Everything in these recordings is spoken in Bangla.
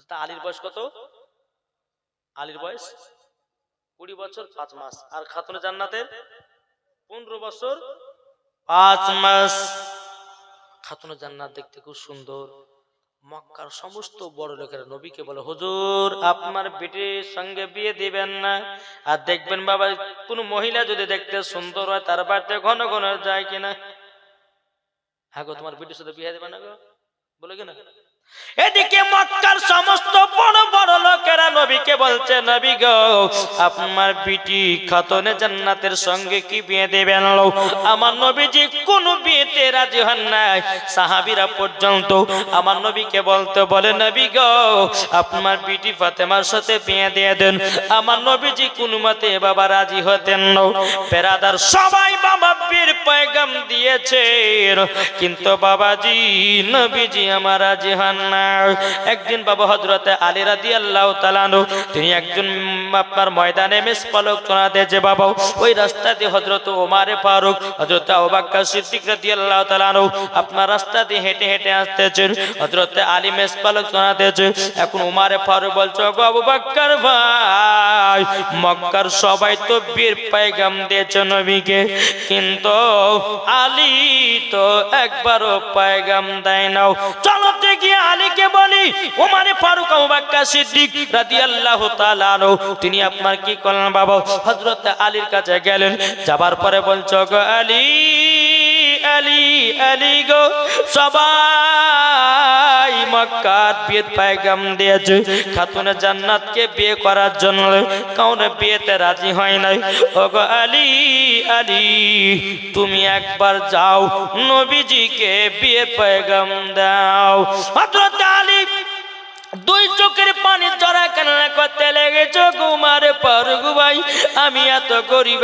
হযরত আলীর বয়স কত? আলীর বয়স 20 বছর 5 মাস, আর খাতুনে জান্নাতের 15 বছর 5 মাস। খাতুনে জান্নাত দেখতে খুব সুন্দর। মক্কার সমস্ত বড় লোকেরা নবীকে বলে, হুজুর আপনার বেটির সঙ্গে বিয়ে দিবেন না? আর দেখবেন বাবা, কোন মহিলা যদি দেখতে সুন্দর হয় তার বাড়িতে ঘন ঘন যায় কিনা। হ্যাঁ গো, তোমার বেটির সাথে বিয়ে দিবেন না গো, বলে কিনা। এদিকে মক্কার সমস্ত বড় বড় লোকেরা নবীকে বলছে, নবী গো আপনার বিটি খাতুনে জান্নাতের সঙ্গে কি বিয়ে দেবেন? আমার নবীজি কোন বিয়েতে রাজি হন নাই। সাহাবীরা পর্যন্ত আমার নবীকে বলতে বলে, নবী গো আপনার বিটি ফাতেমার সাথে বিয়ে দিয়ে দেন। আমার নবীজি কোন মতে বাবা রাজি হতেন না। বেরাদার সবাই বাবা বীর পয়গাম দিয়েছে, কিন্তু বাবাজি নবীজি আমার রাজি হন না। একদিন বাবা হযরতে আলী রাদিয়াল্লাহু তাআলা আনহু তিনি একজন আপনার ময়দানে মেষপালক চলাতে যে বাবা, ওই রাস্তা দিয়ে হযরত ওমর ফারুক, হযরত আবু বকর সিদ্দিক রাদিয়াল্লাহু তাআলা আনহু আপনার রাস্তা দিয়ে হেঁটে হেঁটে আসতেছেন। হযরতে আলী মেষপালক চলাতেছে। এখন ওমর ফারুক বলছে, গো আবু বকর ভাই, মক্কার সবাই তো বীর পয়গাম দিয়েছে নবীকে, কিন্তু আলী তো একবারও পয়গাম দেয় না। চলো গিয়ে আলীকে বলি। ওমর ফারুক আবু বকর সিদ্দিক রাদিয়াল্লাহু তাআলা আনহু তিনি আপনার কি করলেন বাবা, হযরত আলীর কাছে গেলেন। যাবার পরে বলছো, গো আলী আলী আলী গো, সবাই মক্কার বিয়ের পয়গাম দিয়েছে, খাতুনে জান্নাতকে বিয়ে করার জন্য কাউরে বিয়েতে রাজি হয় নাই। ও গো আলী আলী, তুমি একবার যাও নবীজিকে বিয়ে পয়গাম দাও। হযরত আলী দুই চোখের পানি জড়া কান্না করতে লেগেছে। ওমর ফারুক ভাই, আমি এত গরিব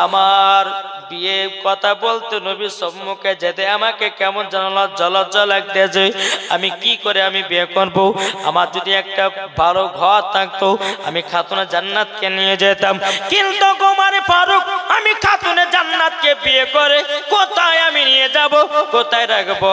আমার বিয়ে কথা বলতে নবীর সম্মুখে যেতে আমাকে কেমন যেন লজ্জা লাগতেছে। আমি কি করে আমি বিয়ে করব? আমার যদি একটা ভালো ঘর থাকতো আমি খাতুনে জান্নাতকে নিয়ে যেতাম, কিন্তু ওমর ফারুক আমি খাতুনে জান্নাতকে বিয়ে করে কোথায় আমি নিয়ে যাব, কোথায় রাখবো,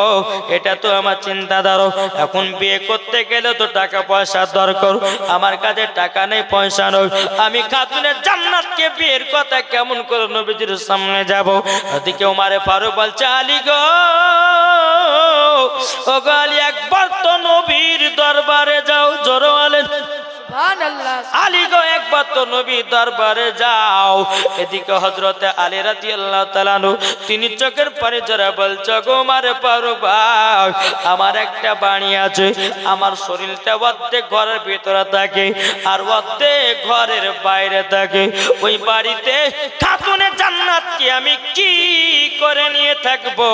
এটা তো আমার চিন্তাধারা। এখন বিয়ে করতে গেলে তো টাকা পয়সার দরকার, আমার কাছে টাকা নেই, পয়সা নেই, আমি খাতুনে জান্নাতকে বিয়ের কথা কেমন করে নবীজির সামনে যাব? ওদিকে ওমর ফারুক বলছে, আলী গো, ও গো আলী, একবার তো নবীর দরবারে যাও। জোরে বলেন সুবহানাল্লাহ। আলী গো, একবার তো নবীর দরবারে যাও। এদিকে হযরতে আলী রাদিয়াল্লাহু তাআলা আনহু তিনি চোখের পানি জড়া বলছে, গো ওমর ফারুক ভাই, আমার একটা বাণী আছে, আমার শরীরটা অর্ধেক ঘরের ভিতরে থাকে আর অর্ধেক ঘরের বাইরে থাকে। ওই বাড়িতে খাতুনে জান্নাতকে আমি কি করে নিয়ে থাকবো?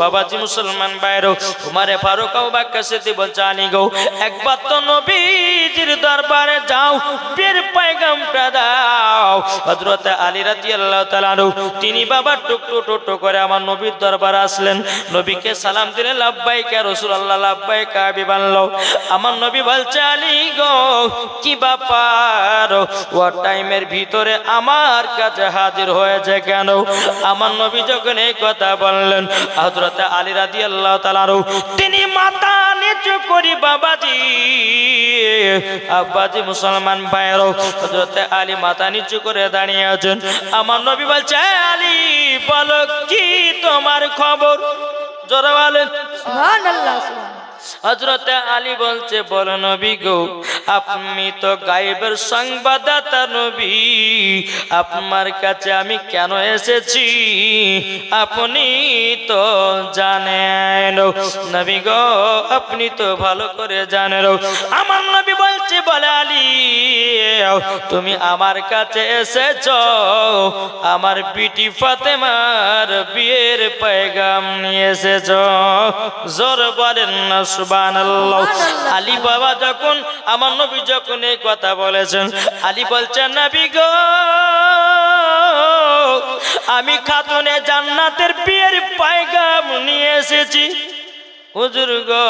বাবাজি মুসলমান ভাইরা, ওমর ফারুক আবু বকর সিদ্দিক বলছে, আলী গো, একবার তো নবীজির দরবারে যাও, বীর পয়গামটা দাও। হযরত আলী রাদিয়াল্লাহু তাআলা আনহু তিনি বাবা টুকটু টুকটু করে আমার নবীর দরবারে আসলেন। নবীকে সালাম দিলেন, লাব্বাইক ইয়া রাসূলুল্লাহ, লাব্বাইক হাবিবাল্লাহ। আমার নবী বলছে, আলী গো, কি ব্যাপার, ও টাইমের ভিতরে আমার কাছে হাজির হয়েছে কেন? আমার নবী যখন এই কথা বললেন, হযরত আলী রাদিয়াল্লাহু তাআলা আনহু তিনি মাথা নিচু করি বাবাজি, আব্বাজি মুসলমান ভাইরা, হযরত আলী মাথা নিচু করে দাঁড়িয়ে আছেন। আমার নবী বলছে, আলী বলো কি তোমার খবর? জোরে বলেন সুবহানাল্লাহ। হযরত আলী বলছে, বলো নবী গো, আপনি তো গায়েবের সংবাদদাতা নবী, আপনার কাছে আমি কেন এসেছি আপনি তো জানেন। নবী গো, আপনি তো ভালো করে জানেন। আমার নবী বলছে, বলে আলী, তুমি আমার কাছে এসেছো আমার বিটি ফাতেমার বিয়ের পয়গাম নিয়ে এসেছো। জোর বলেন না সুবহানাল্লাহ। আলী বাবা যখন আমার নবী যখন এই কথা বলেছেন, আলী বলছেন, নবী গো, আমি খাতুনে জান্নাতের বিয়ের পয়গাম নিয়ে এসেছি। হুজুর গো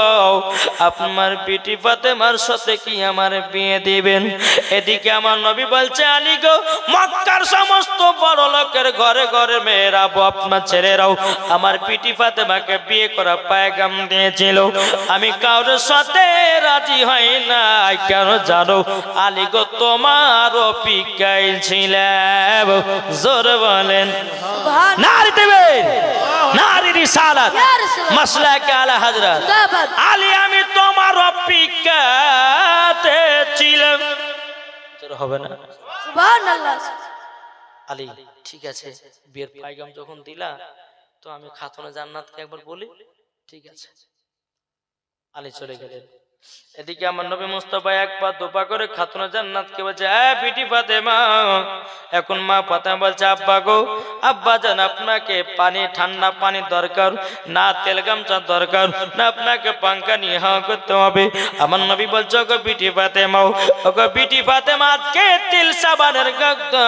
আপনার বিটি ফাতেমার সাথে কি আমার বিয়ে দিবেন? এদিকে আমার নবী বলছে আলী গো মক্কার সমস্ত বড় লোকের ঘরে ঘরে মেয়েরা আপনার ছেলেরাও আমার বিটি ফাতেমাকে বিয়ে করা পয়গাম দিয়েছিল, আমি কারোর সাথে রাজি হই না। কেন জানো আলী গো তোমার অপেক্ষায় ছিলাম। জোর বলেন নারী দেবেন নারী রিসালাত মাসলাকে আলা হযরত আলী আমি তোমার অপেক্ষাতে ছিলাম। জোর হবে না সুবহানাল্লাহ। আলী ঠিক আছে বিয়ের পয়গাম যখন দিলা তো আমি খাতুনে জান্নাতকে একবার বলি। ঠিক আছে আলী চলে গেলেন। এদিকে আমার নবী মুস্তাফা এক পা দুপা করে খাতুনে জান্নাতকে বলছে এ বিটি ফাতেমা। এখন মা ফাতেমা বলছে আব্বা গো আব্বা জান আপনাকে পানি ঠান্ডা পানি দরকার না তেল গামছা দরকার না আপনাকে পাঙ্খা নিয়ে হাওয়া করতে হবে? আমার নবী বলছে ওগো বিটি ফাতেমা ওগো বিটি ফাতেমা আজকে তেল সাবানের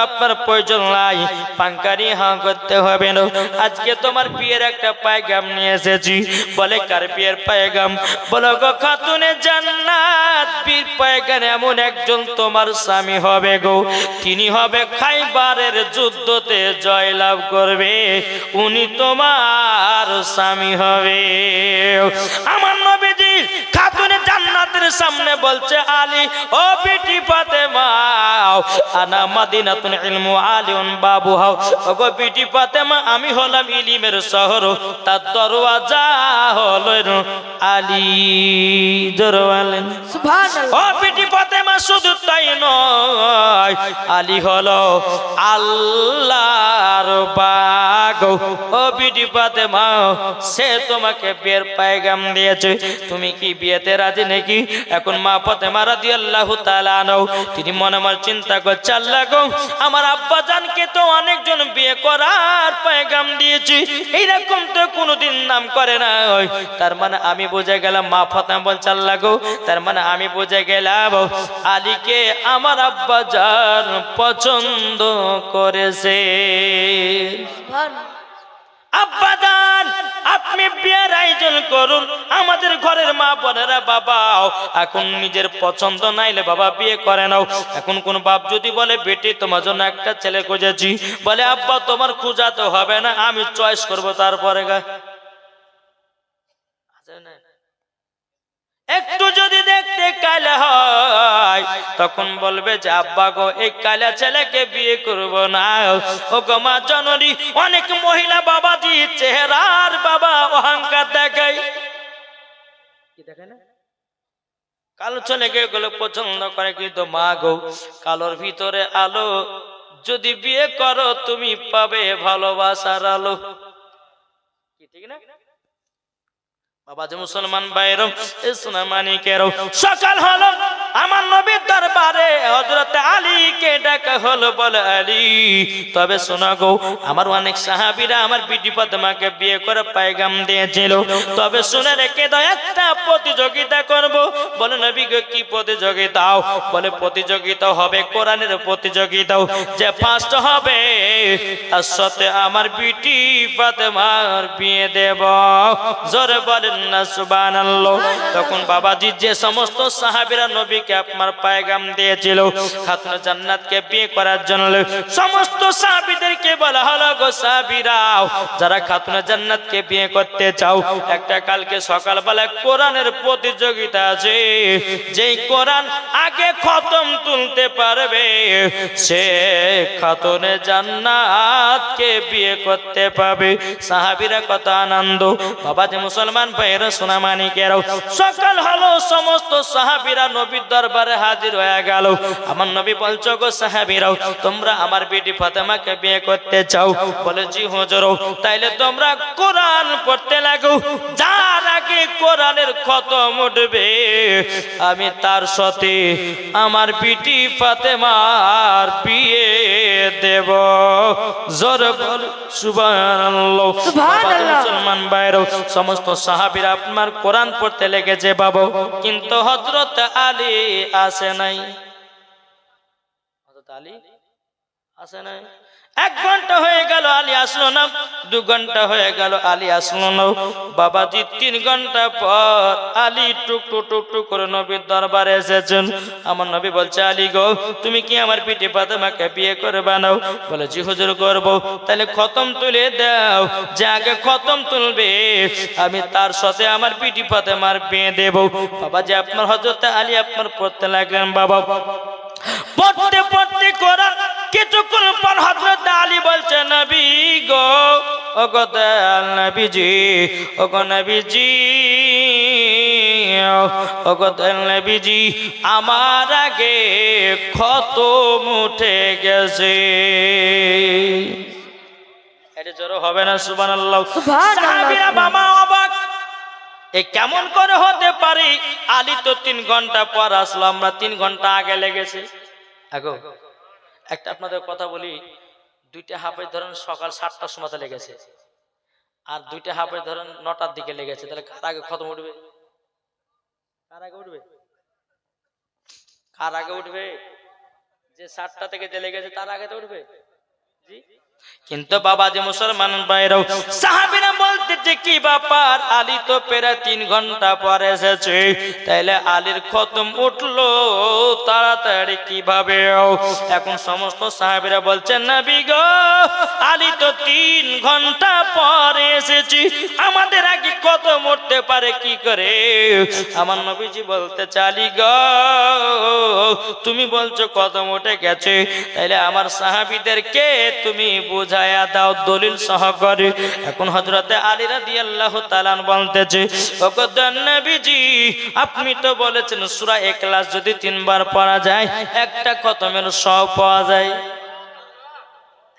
আপনার প্রয়োজন নাই, পাঙ্খা নিয়ে হাওয়া করতে হবে না। আজকে তোমার বিয়ের একটা পয়গাম নিয়ে এসেছি। বলে কার বিয়ের পয়গাম? বলো গো খাতুনে জান্নাত বীর পয়গাম এমন একজন তোমার স্বামী হবে গো, তিনি হবে খাইবারের যুদ্ধতে জয়লাভ করবে, উনি তোমার স্বামী হবে। আমার নবীজি খাতুনে জান্নাতের সামনে বলছে আলী ও বিটি ফাতেমা আনা মাদিনাতুল ইলমু আলিউন বাবুহা। ওগো বিটি ফাতেমা আমি হলাম ইলমের শহর, তার দরওয়াজা হলো আলী। দরওয়ালেন সুবহানাল্লাহ। ও বিটি ফাতেমা শুধু তাই নয় আলী হলো আল্লাহর বাগ। ও বিটি ফাতেমা সে তোমাকে বিয়ের পয়গাম দিয়েছে, তুমি কি বিয়েতে রাজি নাকি? এখন মা ফাতেমা রাদিয়াল্লাহু তাআলা আনহু তিনি মনে মনে চিন্তা করছে আল্লাহ গো আমার আব্বা জানকে তো অনেকজন বিয়ে করার পয়গাম দিয়েছি, এইরকম তো কোনোদিন নাম করে না। তার মানে আমি বুঝে গেলাম মা ফাতেমা বলছে আল্লাহ গো তার মানে আমি বুঝে গেলাম আলীকে আমার আব্বা জান পছন্দ করেছে। সুবহানাল্লাহ। আব্বা জান আপনি বিয়ের আয়োজন করুন, আমাদের ঘরের মা বোনেরা বাবা এখন নিজের পছন্দ নাইলে বাবা বিয়ে করে নাও। এখন কোন বাপ যদি বলে বেটি তোমার জন্য একটা ছেলে খুঁজেছি, বলে আব্বা তোমার খুঁজাতে হবে না আমি চয়েস করব তারপরে গা একটু যদি দেখতে কালা হয় তখন বলবে যে আব্বা গো এই কালা ছেলেকে বিয়ে করব না। ও গো মা জননী অনেক মহিলা বাবাজি চেহারার বাবা অহংকার দেখায়, কি দেখায় না কালো ছেলেকে গুলো পছন্দ করে, কিন্তু মা গো কালোর ভিতরে আলো, যদি বিয়ে করো তুমি পাবে ভালোবাসার আলো। কি ঠিক না বাবা যে মুসলমান ভাইরা সোনা মানিকের সকাল হলো আমার নবীর দরবারে হযরত আলীকে ডাকা হলো। বলে আলী তবে শোনা গো আমার অনেক সাহাবীরা আমার বিটি ফাতেমাকে বিয়ে করে পয়গাম দিয়েছিল, তবে শুনে রেখে দাও একটা প্রতিযোগিতা করব। বলে নবী গো কি প্রতিযোগিতা? বলে প্রতিযোগিতা হবে কোরআনের প্রতিযোগিতা, যে ফার্স্ট হবে তার সাথে আমার বিটি ফাতেমার বিয়ে দেব। জোরে বলেন না সুবহানাল্লাহ। তখন বাবাজি যে সমস্ত সাহাবীরা নবীকে আপনার পয়গাম দিয়েছিল খাতুনে জান্নাতকে বিয়ে করার জন্য, সমস্ত সাহাবীদেরকে বলা হলো গো সাহাবীরা যারা খাতুনে জান্নাতকে বিয়ে করতে চাও একটা কালকে সকালবেলা কোরআনের প্রতিযোগিতা আছে, যেই কোরআন আগে খতম তুলতে পারবে সে খাতুনে জান্নাতকে বিয়ে করতে পাবে। সাহাবীরা কত আনন্দ। বাবাজি মুসলমান ভাইরা সোনা মানিকেরাও সকাল হলো সমস্ত সাহাবীরা নবীর দরবারে হাজির হয়ে গেল। আমার নবী বলছো গো সাহাবীরাও তোমরা আমার বিটি ফাতেমাকে বিয়ে করতে চাও? বলে জি হুজুর। তাইলে তোমরা কোরআন পড়তে লাগো, যার আগে কোরআনের খতম উঠবে আমি তার সাথে আমার বিটি ফাতেমার বিয়ে দেব। জোর বল সুবহানাল্লাহ। সুবহানাল্লাহ। মুসলমান ভাইরা সমস্ত সাহাবীরা আপনার কোরআন পড়তে লেগেছে বাবা, কিন্তু হযরত আলী আসে নাই। হযরত আলী আসে নাই। 1 ঘন্টা হয়ে গেল আলী আসলো না, 2 ঘন্টা হয়ে গেল আলী আসলো না। বাবাজি 3 ঘন্টা পর আলী টুকটু টুকটু করে নবীর দরবারে এসেছেন। আমার নবী বলছে, আলী গো, তুমি কি আমার বিটি ফাতেমাকে বিয়ে করবে নাও? বলে, জি হুজুর করব। তাহলে খতম তুলে দাও, যে আগে খতম তুলবে আমি তার সাথে আমার বিটি ফাতেমার বিয়ে দেব। বাবাজি আপনার হযরত আলী আপনার পড়তে লাগলেন। বাবা পড়তে পড়তে কোরআন কিছুক্ষণ পর হযরত আলী বলছে, নবী গো, ও গো দয়াল নবীজি, ও গো নবীজি, ও গো দয়াল নবীজি, আমার আগে খতম উঠে গেছে। এটা জোরে হবে না? সুবহানাল্লাহ। সুবহানাল্লাহ। সাহাবীরা বাবা অবাক, এ কেমন করে হতে পারে? আলী তো 3 ঘন্টা পর আসলো, আমরা 3 ঘন্টা আগে লেগেছে। আগো একটা আপনাদের কথা বলি, 2টা হাফেজ ধরেন সকাল 7টার সময় লেগেছে, আর 2টা হাফেজ ধরেন 9টার দিকে লেগেছে, তাহলে কার আগে খতম উঠবে? কার আগে উঠবে? কার আগে উঠবে? যে 7টা থেকে যে লেগেছে তার আগে তো উঠবে। জি। কিন্তু বাবাজি মুসলমান ভাইরাও, সাহাবীরা বলতেছে, কি ব্যাপার, আলী তো প্রায় 3 ঘন্টা পর এসেছে, তাইলে আলীর খতম উঠলো তাড়াতাড়ি কিভাবে? এখন সমস্ত সাহাবীরা বলছেন, নবী গো, আলী তো 3 ঘন্টা পর এসেছে, আমাদের আগে খতম উঠতে পারে কি করে? আমার নবীজি বলতে, আলী গো, তুমি বলছো খতম উঠে গেছে, তাইলে আমার সাহাবীদেরকে তুমি বুঝায়া দাও দলিল সহকারে। এখন হযরতে আলী রাদিয়াল্লাহু তাআলা বলতেছে, ওগো নবীজি, আপনি তো বলেছেন সূরা ইখলাস যদি 3 বার পড়া যায় একটা খতমের সওয়াব পাওয়া যায়।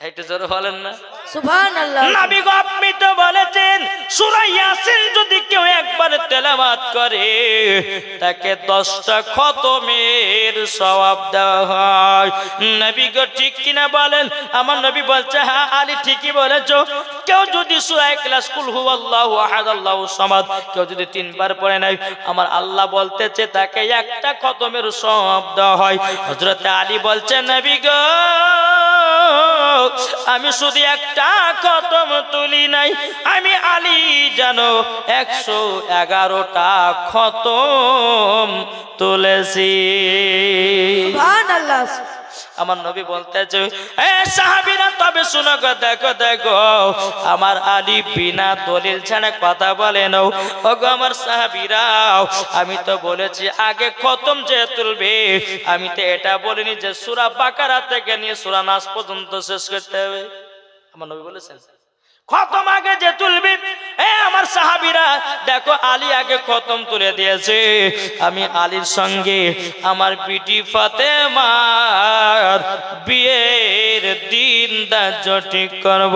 একটু জোরে বলেন না সুবহানাল্লাহ। নবী গো, আপনি তো বলেছেন সূরা ইয়াসিন যদি কেউ একবার তেলাওয়াত করে তাকে 10টা খতমের সওয়াব দেওয়া হয়। নবী গো, ঠিক কিনা বলেন? আমার নবী বলছে, হ্যাঁ আলী ঠিকই বলেছো। কেউ যদি সূরা ইখলাস, কুল হুয়াল্লাহু আহাদ আল্লাহু সামাদ, কেউ যদি 3 বার পড়ে নাই, আমার আল্লাহ বলতেছে তাকে একটা খতমের সওয়াব দেওয়া হয়। হযরত আলী বলছে, নবী গো, আমি শুধু একটা খতম তুলি নাই, আমি আলী জানো 111টা খতম তুলেছি। সুবহানাল্লাহ। আমার নবী বলতেছে, এ সাহাবীরা তবে শুনো গো, দেখো দেখো আমার আলী বিনা দলিল ছাড়া কথা বলে না। ওগো আমার সাহাবীরা, আমি তো বলেছি আগে খতম যে তুলবে, আমি তো এটা বলিনি যে সূরা বাকারা থেকে নিয়ে সূরা নাস পর্যন্ত শেষ করতে হবে। আমার নবী বলেছেন খতম আগে যে তুলবে। এ আমার সাহাবীরা দেখো, আলী আগে খতম তুলে দিয়েছে, আমি আলীর সঙ্গে আমার বিটি ফাতেমার বিয়ের দিন ধার্য ঠিক করব।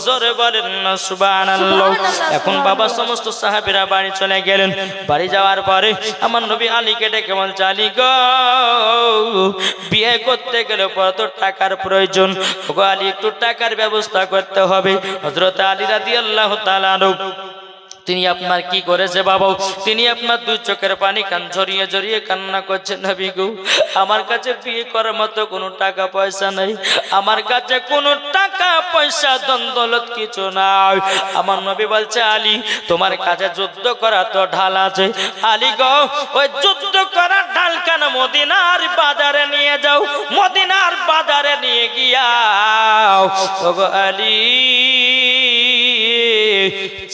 জোরে বলেন না সুবহানাল্লাহ। এখন বাবা সমস্ত সাহাবীরা বাড়ি চলে গেলেন। বাড়ি যাওয়ার পরে আমার নবী আলীকে ডেকে বলছে, আলী গো, বিয়ে করতে গেলে কত টাকার প্রয়োজন, ওগো আলী একটু টাকার ব্যবস্থা করতে হবে। হযরত আলী রাদিয়াল্লাহু তাআলা তিনি আপনার কি করেছে বাবা? তিনি আপনার 2 চোখের পানি কান ঝরিয়ে ঝরিয়ে কান্না করছেন, নবী গো, আমার কাছে বিয়ে করার মতো কোনো টাকা পয়সা নাই, আমার কাছে কোনো টাকা পয়সা ধন দৌলত কিছু নাই। আমার নবী বলছে, আলী তোমার কাছে যুদ্ধ করা তো ঢাল আছে, আলী গো, ওই যুদ্ধ করা ঢাল কেন মদিনার বাজারে নিয়ে যাও, মদিনার বাজারে নিয়ে গিয়া ওগো আলী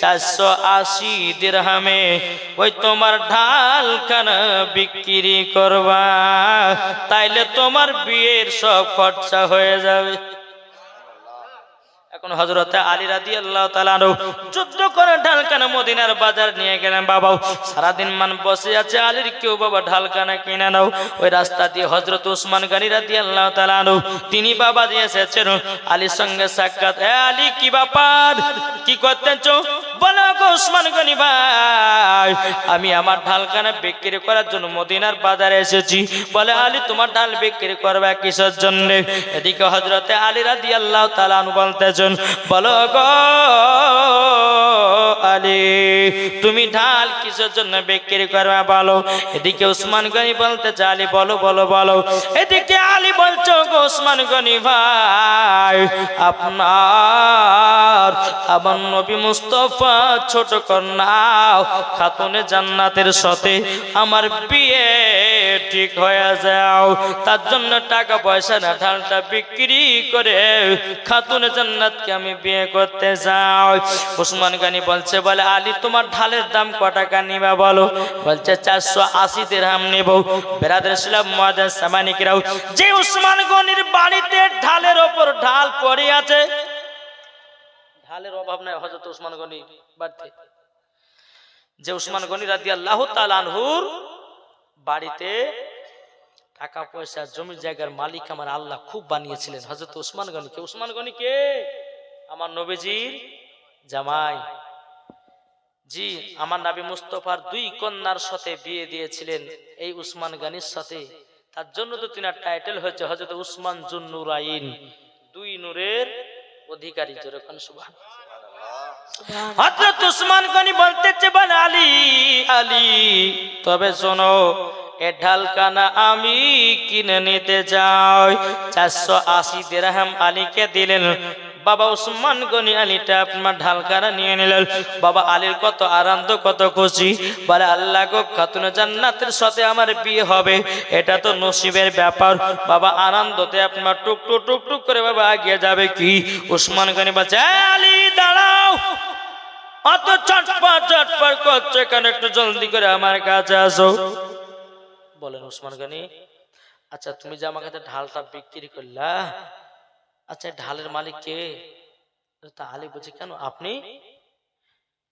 480 দিরহামে ওই তোমার ঢালখানা বিক্রি করবা, তাইলে তোমার বিয়ের সব খরচা হয়ে যাবে। এখন হযরতে আলী রাদিয়াল্লাহু তাআলা যুদ্ধ করে ঢালখানা মদিনার বাজার নিয়ে গেলেন। বাবা সারাদিন মান বসে আছে, আলীর কেউ বাবা ঢালখানা কিনে নাও। ওই রাস্তা দিয়ে হযরত ওসমান গনি রাদিয়াল্লাহু তাআলা তিনি বাবা দিয়ে এসেছেন আলীর সঙ্গে সাক্ষাৎ। এ আলী, কি ব্যাপার, কি করতেছো? বলো গো ওসমান গনি ভাই, আমি আমার ঢালখানা বিক্রি করার জন্য মদিনার বাজারে এসেছি। বলে, আলী তোমার ঢাল বিক্রি করবে কিসের জন্য? এদিকে হযরতে আলী রাদিয়াল্লাহু তাআলা বলতেছেন, বলো গো আলী তুমি ঢাল কিসের জন্য বিক্রি করবে বলো। এদিকে উসমান গনি বলতেছে আলী বলো বলো বলো। এদিকে আলী বলছো গো উসমান গনি ভাই আপনার আমার নবী মুস্তাফা ছোট কন্যা খাতুনে জান্নাতের সাথে আমার বিয়ে ঠিক হয়ে যাও, তার জন্য টাকা পয়সা না ঢালটা বিক্রি করে খাতুনে জান্নাতকে আমি বিয়ে করতে যাই। উসমান গনি বলছে বলে আলী তোমার ঢালের দাম ক টাকা নিবা বলো। বলছে 480 দিরহাম নেব। বেরাদর ইসলাম মুআজ্জিন সামানিকরাও, যে উসমান গনির বাড়িতে ঢালের ওপর ঢাল পড়ে আছে, ঢালের অভাব নাই হযরত উসমান গনি বাড়িতে, যে উসমান গনি রাদিয়াল্লাহু তাআলা আনহুর বাড়িতে টাকা পয়সা জমি জায়গার মালিক আমার আল্লাহ খুব বানিয়েছিলেন হযরত উসমান গনিকে। উসমান গনি কে? আমার নবীজির জামাই। জি, আমার নবী মুস্তাফার 2 কন্যার সাথে বিয়ে দিয়েছিলেন এই উসমান গনির সাথে। তার জন্য তো তিনার টাইটেল হয়েছে হযরত উসমান জুন নুরাইন, 2 নূরের অধিকারী। যেরকম সুবহানাল্লাহ। হযরত উসমান গনি বলতেছে বলে আলী আলী তবে শোনো এ ঢালখানা আমি কিনে নিতে যাই। 480 দিরহাম আলীকে দিলেন। বাবা উসমান গনি আলীটা আপনার ঢালখানা নিয়ে নিলেন। বাবা আলীর কত আনন্দ কত খুশি, বলে আল্লাহ গো খাতুনে জান্নাতের সাথে আমার বিয়ে হবে, এটা তো নসিবের ব্যাপার। বাবা আনন্দতে আপনার টুকটুক টুকটুক করে বাবা এগিয়ে যাবে। কি উসমান গনি বলছে আলী দাঁড়াও, অত চটপট করছে কেন, একটু জলদি করে আমার কাছে আসো। বলেন উসমান গনি আচ্ছা তুমি যে আমার কাছে ঢালটা বিক্রি করলা, আচ্ছা ঢালের মালিক কে? তা আলী বলছে কেন আপনি?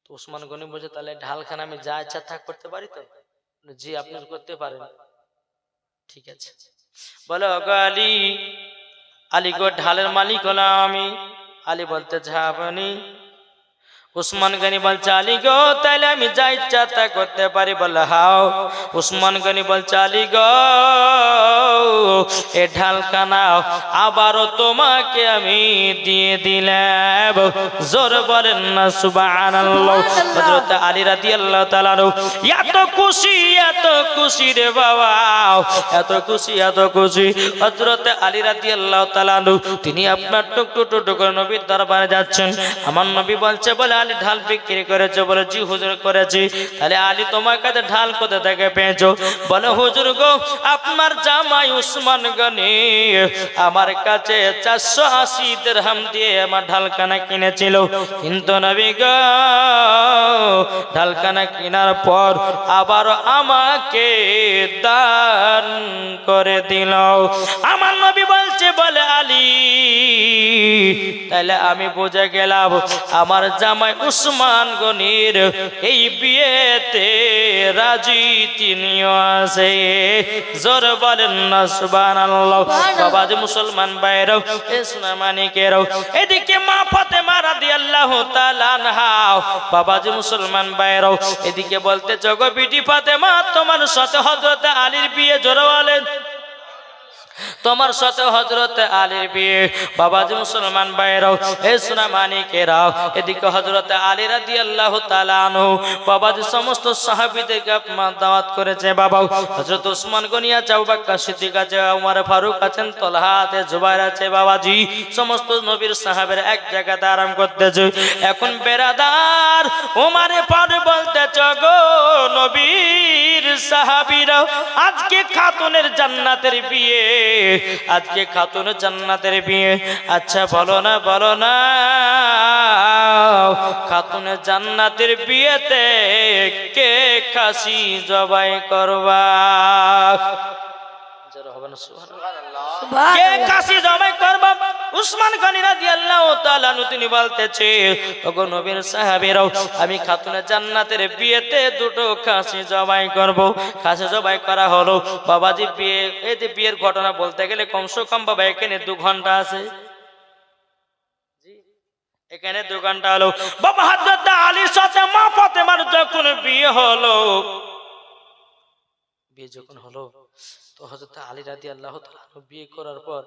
তো উসমান গনি বলছে তাহলে ঢালখানা আমি যা ইচ্ছা তা করতে পারি তো? জি আপনি করতে পারেন। ঠিক আছে। বলো গো আলী, আলী গো ঢালের মালিক হলাম আমি। আলী বলতে আপনি? উসমান গনি বলছে আলী গো তাইলে আমি যা ইচ্ছা তা করতে পারি। বলে হাও। উসমান গনি বলছে আলী গো এ ঢালখানা আবারও তোমাকে আমি দিয়ে দিলাম। জোর বলেন না সুবহানাল্লাহ। হযরত আলী রাদিয়াল্লাহু তাআলা এত খুশি রে বাবা, এত খুশি। হযরত আলী রাদিয়াল্লাহু তাআলা তিনি আপনার টুকটুক করে নবীর দরবারে যাচ্ছেন। আমার নবী বলছে বলে আলী ঢাল বিক্রি করেছো? বলে জি হুজুর করেছি। তাহলে আলী তোমার কাছে ঢাল কোথা থেকে পেয়েছো? বলে হুজুর গো আপনার জামাই উসমান গনি আমার কাছে 480 দিরহাম দিয়ে আমার ঢালখানা কিনেছিল, কিন্তু নবী গো ঢালখানা কেনার পর আবার আমাকে দান করে দিল। আমার নবী বলছে বলে আলী তাহলে আমি বুঝে গেলাম আমার জামাই উসমান গনির এই বিয়েতে রাজি তিনিও আছে। জোর বলেন না সুবহানাল্লাহ। বাবা যে মুসলমান ভাইরাও ইসলাম মানিকেরাও, এদিকে মা ফাতেমা রাদিয়াল্লাহু তাআলা আনহা, বাবা যে মুসলমান ভাইরাও এদিকে বলতে জগো বিটি ফাতেমা তোমার সাথে হযরত আলীর বিয়ে। জোরে বলেন তোমার সাথে হযরত আলীর বিয়ে। বাবাজি মুসলমান ভাইরাও এ সোনা মানিকেরাও, এদিকে হযরত আলী রাদিয়াল্লাহু তাআলা আনহু বাবাজি সমস্ত সাহাবীদেরকে আপনার দাওয়াত করেছে। বাবা হযরত ওসমান গনি আছে, আবু বকর সিদ্দিক আছে, ওমর ফারুক আছেন, তলহা আছে, জুবাইর আছে। বাবাজি সমস্ত নবীর সাহাবের এক জায়গাতে আরাম করতেছে। এখন বেরাদার ওমর ফারুক বলতেছে গো নবীর সাহাবীরা আজকে খাতুনের জান্নাতের বিয়ে, আজকে খাতুনের জান্নাতের বিয়ে। আচ্ছা বলো না খাতুনের জান্নাতের বিয়েতে কে খাসি জবাই করবা? কে খাসি জবাই করবা? উসমান গনি রাদিয়াল্লাহু তাআলা তিনি বলতেছে ওগো নবীর সাহাবীরাও আমি খাতুনের জান্নাতের বিয়েতে দুটো খাসি জবাই করব। খাসি জবাই করা হলো। বাবাজি বিয়ে, এই যে বিয়ের ঘটনা বলতে গেলে কমসে কম বাবা এখানে 2 ঘন্টা আছে। এখানে 2 ঘন্টা হলো। বাবা হযরত আলীর সাথে মা ফাতেমার যখন বিয়ে হলো, বিয়ে যখন হলো তো হযরত আলী রাদিয়াল্লাহু তাআলা বিয়ে করার পর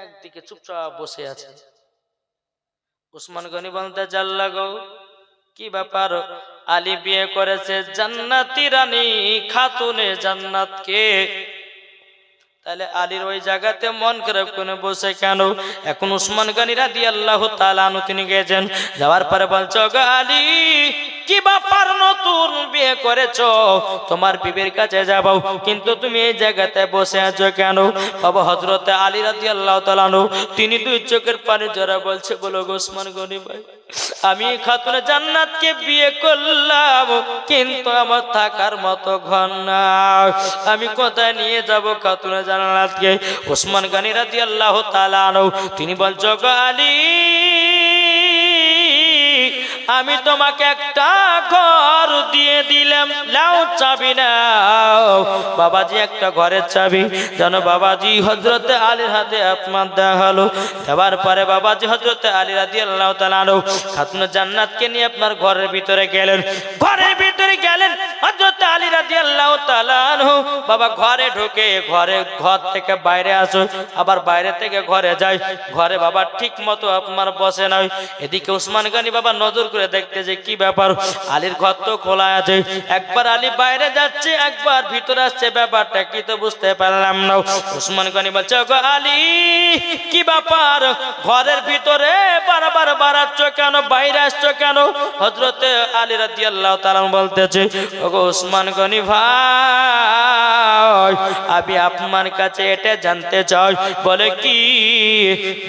একদিকে চুপচাপ বসে আছে। উসমান গনি বলতে জাল্লা গো কি ব্যাপার? আলী বিয়ে করেছে জান্নাতি রানী খাতুনে জান্নাতকে, তাহলে আলীর ওই জায়গাতে মন খারাপ করে বসে কেন? এখন উসমান গনি রাদিয়াল্লাহু তাআলা আনহু তিনি গেছেন, যাওয়ার পরে বলছে গো আলী, কি ব্যাপার নতুন বিয়ে করেছো, তোমার বিবির কাছে যাবো, কিন্তু তুমি এই জায়গাতে বসে আছো কেন? বাবা হযরতে আলী রাদিয়াল্লাহু তাআলা আনহু তিনি দুই চোখের পানি জড়া বলছে, বলো গো উসমান গনি ভাই, আমি খাতুনে জান্নাতকে বিয়ে করলাম, কিন্তু আমার থাকার মতো ঘর না, আমি কোথায় নিয়ে যাব খাতুনে জান্নাতকে? উসমান গনি রাদিয়াল্লাহু তাআলা আনহু তিনি বলছে গো আলী, আমি তোমাকে একটা ঘর দিয়ে দিলাম, লাও চাবি নাও। বাবাজি একটা ঘরের চাবি যেন বাবাজি হযরতে আলীর হাতে আপনার দেওয়া হলো। দেওয়ার পরে বাবাজি হযরতে আলী রাদিয়াল্লাহু তাআলা আনহু খাতুনে জান্নাতকে নিয়ে আপনার ঘরের ভিতরে গেলেন। ঘরের ভিতরে গেলেন হযরতে আলী রাদিয়াল্লাহু তাআলা আনহু, বাবা ঘরে ঢোকে, ঘর থেকে বাইরে আসো, আবার বাইরে থেকে ঘরে যায়, ঘরে বাবা ঠিক মতো আপনার বসে নয়। এদিকে উসমান গনি বাবা নজর করে দেখতে যে কি ব্যাপার, আলীর ঘর তো খোলা আছে, একবার আলী বাইরে যাচ্ছে একবার ভিতরে আসছে, ব্যাপারটা কি তো বুঝতে পারলাম না। উসমান গনি বলছে গো আলী, কি ব্যাপার, ঘরের ভিতরে বারবার বাড়াচ্ছ কেন, বাইরে আসছো কেন? হযরতে আলী রাদিয়াল্লাহু তাআলা বলতেছে ওগো উসমান গনি ভাই, আমি আপনার কাছে এটা জানতে চাই। বলে কি?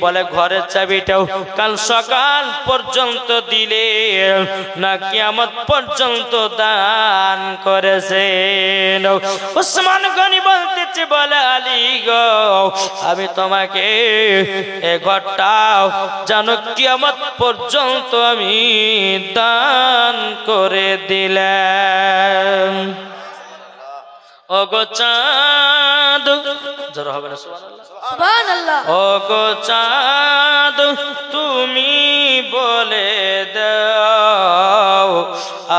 বলে ঘরের চাবিটাও কাল সকাল পর্যন্ত দিলে না কিয়ামত পর্যন্ত দান করেছেন? উসমান গনি বলতেছে, বলে আলী গো, আমি তোমাকে এ ঘরটাও জানো কিয়ামত পর্যন্ত আমি দান করে দিলাম। ওগো চাঁদ, জোরে হবে না সুবহানাল্লাহ, সুবহানাল্লাহ। ওগো চাঁদ তুমি বলে দাও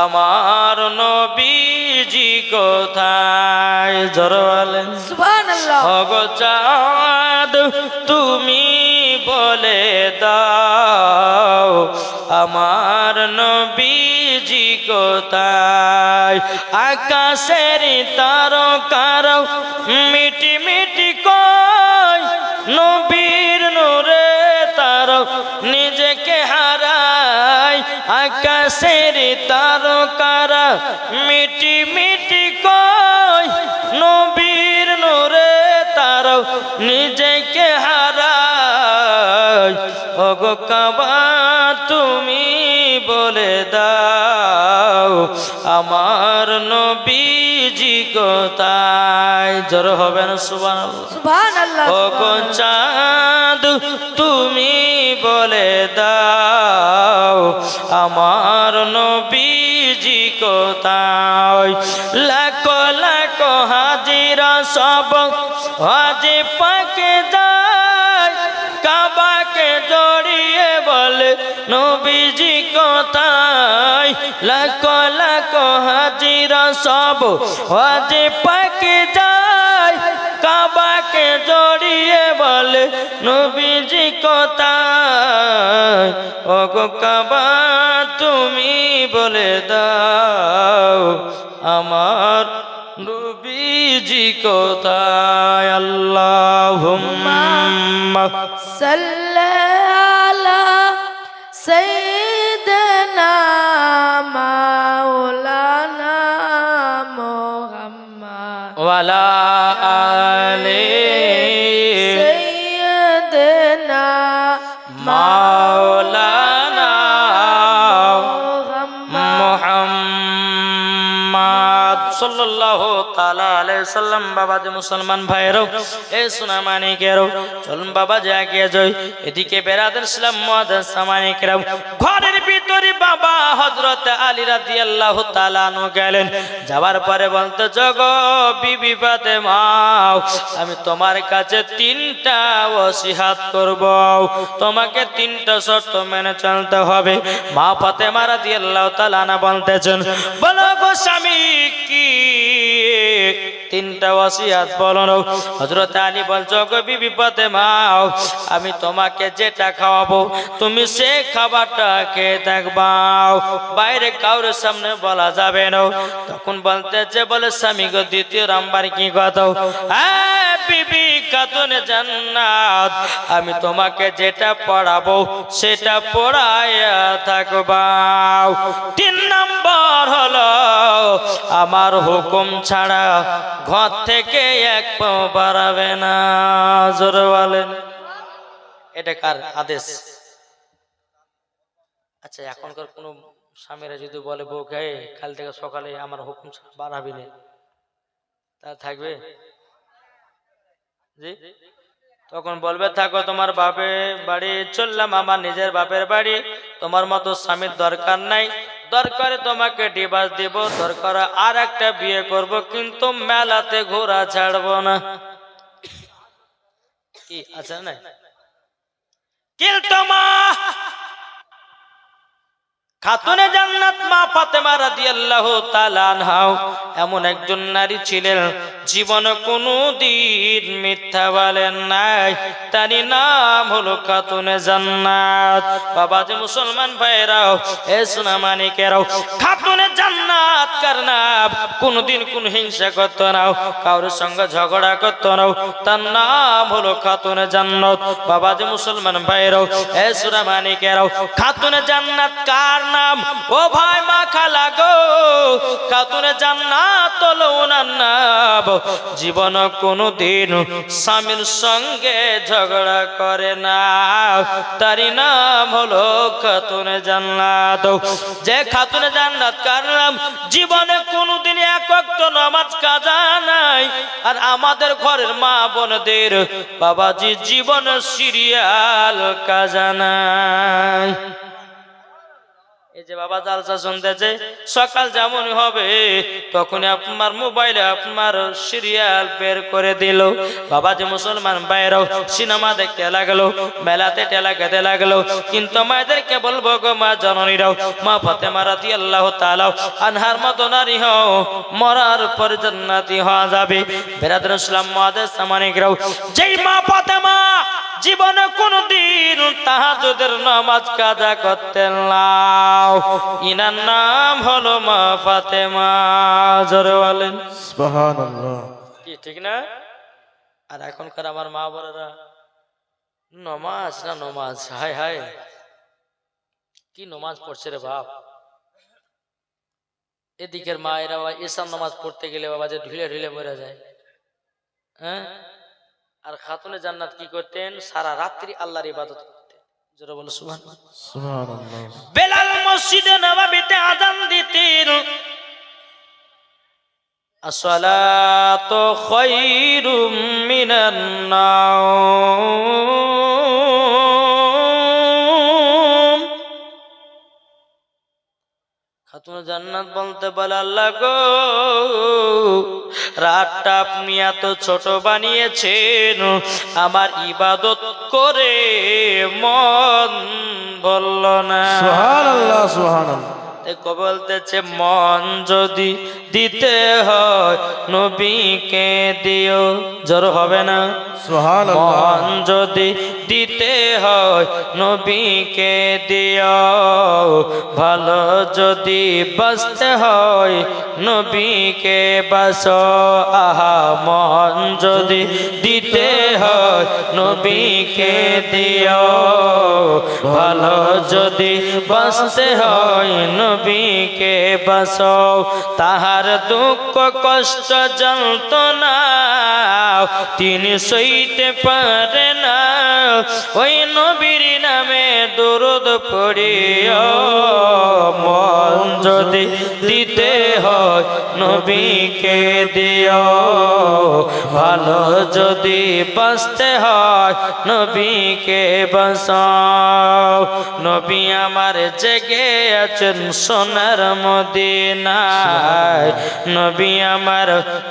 আমার নবীজি কোথায়? জোরে বলেন সুবহানাল্লাহ। ওগো চাঁদ তুমি বলে দাও আমার নবীজি কোথায়? আকাশের তারকার মিটি মিটি কয়, নবীর নূরে তার নিজেকে হারায়। আকাশের তারকার মিটি মিটি কয়, নবীর নূরে তার নিজেকে হারায়। ওগো কাবা তুমি বলে দাও আমার নবীজি কোথায়? জোর হবে না সুবহানাল্লাহ, সুবহানাল্লাহ। ওগো চাঁদ তুমি বলে দাও আমার নবীজি কোথায়? লাখো লাখো হাজিরা সব হাজি পাকে যায়, কাবাকে জড়িয়ে বলে নবীজি কোথায়? লাখো লাখো হাজিরা সব হাজি পাকে যায়, কাবাকে জড়িয়ে বলে নবীজি কোথায়? ওগো কাবা তুমি বলে দাও আমার নবীজি কোথায়? আল্লাহুম্মা সাল্লি আলা সাইয়্যিদিনা মাওলানা মুহাম্মদ ওয়ালা আলি সাইয়্যিদিনা মাওলানা মুহাম্মদ সাল্লাল্লাহু তাআলা আলাইহি সাল্লাম। বাবা যে মুসলমান ভাইয়েরও এই সোনামানিকেরও চলুন বাবা যে এগিয়ে যাই। এদিকে বেরাদার ইসলাম মুআদ্দাস সামানিকেরাও ঘরের ভিতরে বাবা হযরত আলী রাদিয়াল্লাহু তাআলা আনহু গেলেন। যাওয়ার পরে বলতে জগো বিবি ফাতেমা, আমি তোমার কাছে তিনটা ওসিয়াত করব, তোমাকে তিনটা শর্ত মেনে চলতে হবে। মা ফাতেমা রাদিয়াল্লাহু তাআলা আনহা বলতেছেন, বলো গো স্বামী কি তিনটা ওসিয়ত বলুন। হযরত আলী বলছো গো বিবি ফাতেমা, আমি তোমাকে যেটা খাওয়াবো তুমি সে খাবারটা খেয়ে থাকবা, বাইরে কারোর সামনে বলা যাবে না। তখন বলতেছে বলে স্বামী গো দ্বিতীয় নাম্বার কি কথা? হ্যাঁ বিবি খাতুনে জান্নাত, আমি তোমাকে যেটা পড়াবো সেটা পড়াইয়া থাকবা। তিন নাম্বার হলো আমার হুকুম ছাড়া ঘর থেকে এক পাও বাড়াবে না। জোরে বলেন। এটা কার আদেশ? আচ্ছা এখনকার কোন স্বামীরা যদি বলে বউকে কাল থেকে সকালে আমার হুকুম ছাড়া বাড়াবি না, তা থাকবে? জি, তখন বলবে থাকো তোমার বাপের বাড়ি, চললাম আমার নিজের বাপের বাড়ি, তোমার মতো স্বামীর দরকার নাই, দরকারে তোমাকে ডিভোর্স দেব, দরকার আর একটা বিয়ে করব, কিন্তু মেলাতে ঘোরা ছাড়বো না। কি আছে না? কিন্তু মা খাতুনে জান্নাত মা ফাতেমা রাদিয়াল্লাহু তাআলা আনহা এমন একজন নারী ছিলেন জীবনে কোনদিন মিথ্যা বলেন নাই। তার নাম হলো খাতুনে জান্নাত। বাবাজি মুসলমান ভাইরাও এ সোনা মানিকেরাও, খাতুনে জান্নাত কার নাম? কোনদিন কোন হিংসা করত না, কারোর সঙ্গে ঝগড়া করত না, তার নাম হলো খাতুনে জান্নাত। বাবাজি মুসলমান ভাইরাও এ সোনা মানিকেরাও, খাতুনে জান্নাত কার নাম? ও ভাই মা খালা গো, খাতুনে জান্নাত হলো ওনার নাম। জীবন কোনদিন স্বামীর সঙ্গে ঝগড়া করে না, তারই নাম হলো খাতুনে জান্নাত। যে খাতুনে জান্নাত কার নাম? জীবনে কোনদিন এক ওয়াক্ত নামাজ কাজা নাই, আর আমাদের ঘরের মা বোনদের বাবাজি জীবন সিরিয়াল কাজা নাই। এই যে বাবা জালসা শুনতেছে, সকাল যেমন হবে তখনই আপনার মোবাইলে আপনার সিরিয়াল বের করে দিল। বাবা যে মুসলমান ভাইরাও সিনেমা দেখতে লাগলো, মেলাতে টেলা খেতে লাগলো, কিন্তু মায়েদেরকে বলবো গো মা জননীরাও, মা ফাতেমা রাদিয়াল্লাহু তাআলা আনহার মতো নারী হও, মরার পর জান্নাতি হওয়া যাবে। বেরাদর ইসলাম মুআদ্দিস সামানিকরাও, যেই মা ফাতেমা জীবনে কোনদিন তাহাজ্জুদের নামাজ কাজা করতেন না, ইনার নাম হলো মা ফাতেমা। জোরে বলেন সুবহানাল্লাহ। কি ঠিক না? আর এখনকার আমার মা বোনেরা নমাজ না নমাজ, হায় হায় কি নমাজ পড়ছে রে বাপ। এদিকের মায়েরা ঈশান নামাজ পড়তে গেলে বাবা যে ঢিলে ঢিলে মরে যায়। হ্যাঁ, আর খাতুনে জান্নাত কি করতেন? সারা রাত্রি আল্লাহর ইবাদত করতেন। জোরে বলো সুবহানাল্লাহ। সুবহানাল্লাহ। বেলাল মসজিদে নববীতে আযান দিতেন, আসসালাতু খায়রুম মিনান নাওম। খাতুনে জান্নাত বলতে বলে আল্লাহ গো, রাতটা আপনি এত ছোট বানিয়েছেন, আমার ইবাদত করে মন বলল না। সুবহানাল্লাহ সুবহানাল্লাহ। বলতেছে মন যদি দিতে হয় নবীকে দিও। জোর হবে না? মন যদি দিতে হয় নবীকে দিও, ভালো যদি বাঁচতে হয় নবীকে বাঁচো। আহা মন যদি দিতে হয় নবীকে দিও, ভালো যদি বাঁচতে হয় নবীকে বাঁচো। তাহার দুঃখ কষ্ট যন্ত্রণা তিনি সইতে পারে না, ওই নবীর নামে দরুদ পড়িও। মন যদি দিতে হয় নবীকে দিও, ভালো যদি বাঁচতে হয় নবীকে বাঁচাও। নবী আমার জেগে আছেন সোনার মদিনায়, নবী আমার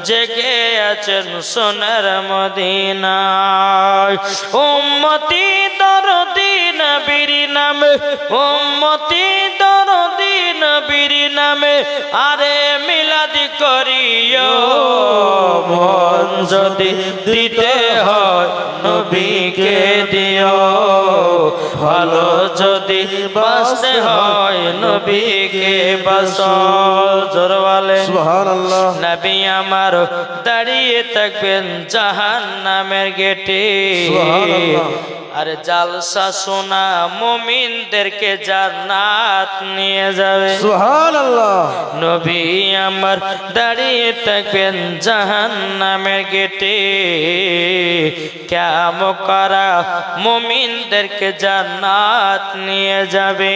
জেগে আছেন সোনার মদিনায়। উম্মতি দরদি নবীর নামে, উম্মতি দরদি নবীর নামে আরে মিলাদ করিও। যদি দিতে হয় নবীকে দিও, ভালো যদি বাঁচতে হয় নবীকে বাঁচো। জোরে বলে সুবহানাল্লাহ। নবী আমার দাঁড়িয়ে থাকবেন জাহান্নামের গেটে, সুবহানাল্লাহ। আরে জালসা শোনা মুমিনদেরকে জান্নাত নিয়ে যাবে। সুবহানাল্লাহ। নবী আমার দাঁড়িয়ে থাকবেন জাহান্নামের গেটে, কিয়ামত করা মুমিনদেরকে জান্নাত নিয়ে যাবে।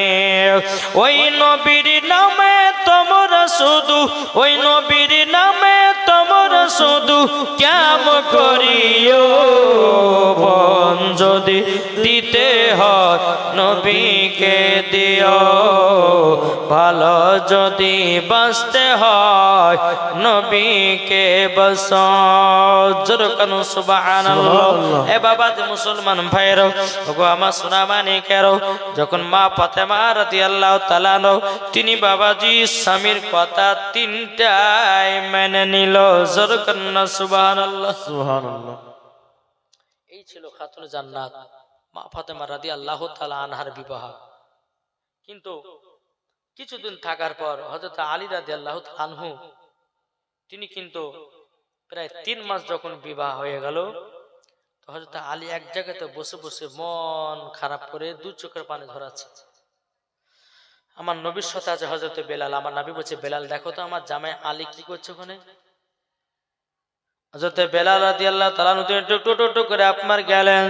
ওই নবীর নামে তোমরা শুধু, ওই নবীর নামে তোমরা শুধু কিয়ামত করিও, বন যদি দিতে হয় নবীকে দিও, ভালো যদি বাঁচতে হয় নবীকে বাঁচো। জোরে কানো সুবহানাল্লাহ। এ বাবা যে মুসলমান ভাইরাও, ওগো আমার সোনা মানিকেরাও, যখন মা ফাতেমা রাদিয়াল্লাহু তাআলা আনহা তিনি বাবাজি স্বামীর কথা তিনটাই মেনে নিল। জোরে কানো সুবহানাল্লাহ। সুবহানাল্লাহ। এই ছিল খাতুনে জান্নাত মা ফাতেমা রাদিয়াল্লাহু তাআলা আনহার বিবাহ। কিন্তু কিছুদিন থাকার পর হযরত আলী রাদিয়াল্লাহু তাআলা আনহু তিনি কিন্তু প্রায় 3 মাস যখন বিবাহ হয়ে গেল, তো হযরত আলী এক জায়গাতে বসে বসে মন খারাপ করে দু চোখের পানি ঝরাচ্ছে। আমার নবীর সাথে আছে হযরত বেলাল, আমার নবী বলছে বেলাল দেখো তো আমার জামাই আলী কি করছে ওখানে। হযরত বেলাল রাদিয়াল্লাহু তাআলা টুটু করে আপনার গেলেন,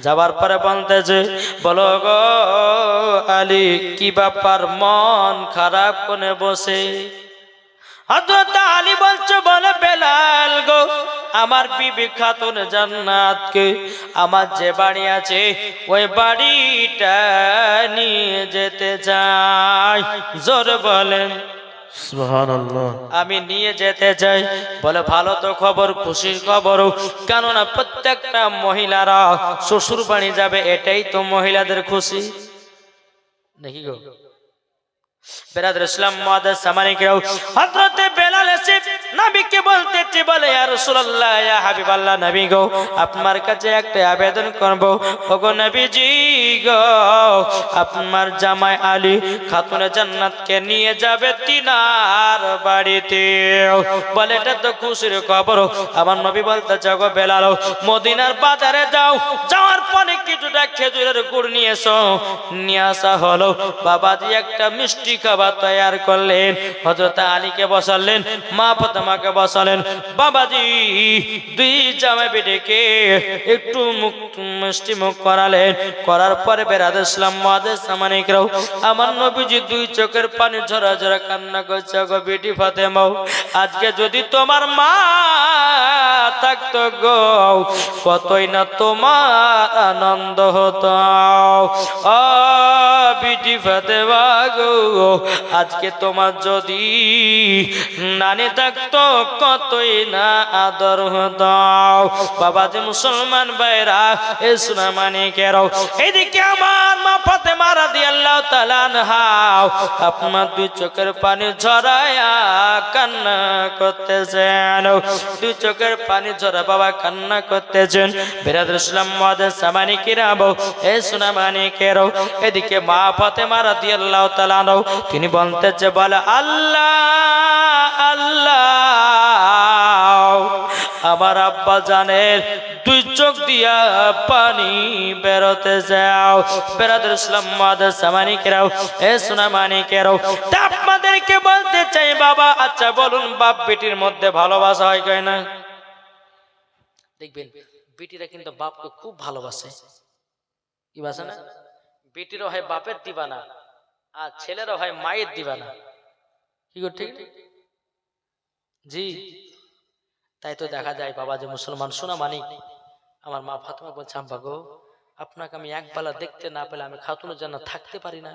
যাবার পরে বলতেছে বলো গো আলী কি ব্যাপার মন খারাপ করে বসে। হযরত আলী বলছে বলে বেলাল গো আমার বিবি খাতুন জান্নাতকে আমার যে বাড়ি আছে ওই বাড়িটা নিয়ে যেতে চাই। জোরে বলেন সুবহানাল্লাহ। আমি নিয়ে যেতে চাই। বলে ভালো তো খবর, খুশির খবর, কেননা প্রত্যেকটা মহিলারা শ্বশুর বাড়ি যাবে এটাই তো মহিলাদের খুশি নাকি গো। বেরাদর ইসলাম মুআদ্দাস সামানিকেও হযরত বেলাল এসে নবীকে বলতেছে বলে ইয়া রাসূলুল্লাহ ইয়া হাবিবাল্লাহ নবী গো আপনার কাছে একটা আবেদন করব। ওগো নবীজি গো আপনার জামাই আলী খাতুনে জান্নাতকে নিয়ে যাবে তিনার বাড়িতে। বলে এটা তো খুশির খবর। আমার নবী বলতেছে গো বেলাল মদিনার বাজারে যাও, যাওয়ার পরে কিছুটা খেজুরের গুড় নিয়ে এসো। নিয়ে আসা হলো, বাবাজি একটা মিষ্টি খাবার তৈয়ার করলেন, হযরত আলীকে বসালেন, মা ফাতেমাকে বসালেন। বাবাজি দুই জামাই বেটিকে একটু মিষ্টি মুখ করালেন, করার পরে বেরাদর ইসলাম মুআদ্দাস সামানিকরাও আমার নবীজি দুই চোখের পানি ঝরা ঝরা কান্না করছে। গো বেটি ফাতেমা আজকে যদি তোমার মা থাকতো গো কতই না তোমার আনন্দ হতো। ও বিটি ফাতেমা গো আজকে তোমার যদি নানি থাকতো কতই না আদর হতো। বাবা যে মুসলমান ভাইরা এ সোনা মানিকেরাও এদিকে আমার মা ফাতেমা রাদিয়াল্লাহু তাআলা আনহা আপনার দুই চোখের পানি ঝরায়া কান্না করতেছেন, দুই চোখের পানি ঝরা বাবা কান্না করতেছেন। বেরাদর ইসলাম মুআদ্দাস সামানিকেরাও এ সোনা মানিকেরাও এদিকে মা ফাতেমা রাদিয়াল্লাহু তাআলা আনহা তিনি বলতেছে বলে আল্লাহ আল্লাহ আমার আব্বা জানের দুই চোখ দিয়া পানি বেরোতে যাও। বেরাদর ইসলাম মুআদ্দাস সামানিকেরাও এ সোনা মানিকেরাও আপনাদেরকে বলতে চাই বাবা আচ্ছা বলুন বাপ বেটির মধ্যে ভালোবাসা হয় কয় না? দেখবেন বেটিরা কিন্তু বাপকে খুব ভালোবাসে, কি বাসে না? বেটিরও হয় বাপের দিবানা আর ছেলেরও হয় মায়ের দিবানা, কি গো ঠিক জি। তাই তো দেখা যায় বাবা যে মুসলমান সোনা মানিক আমার মা ফাতেমা বলছে আব্বা গো আপনাকে আমি একবেলা দেখতে না পেলে আমি খাতুনের জান্নাত থাকতে পারি না।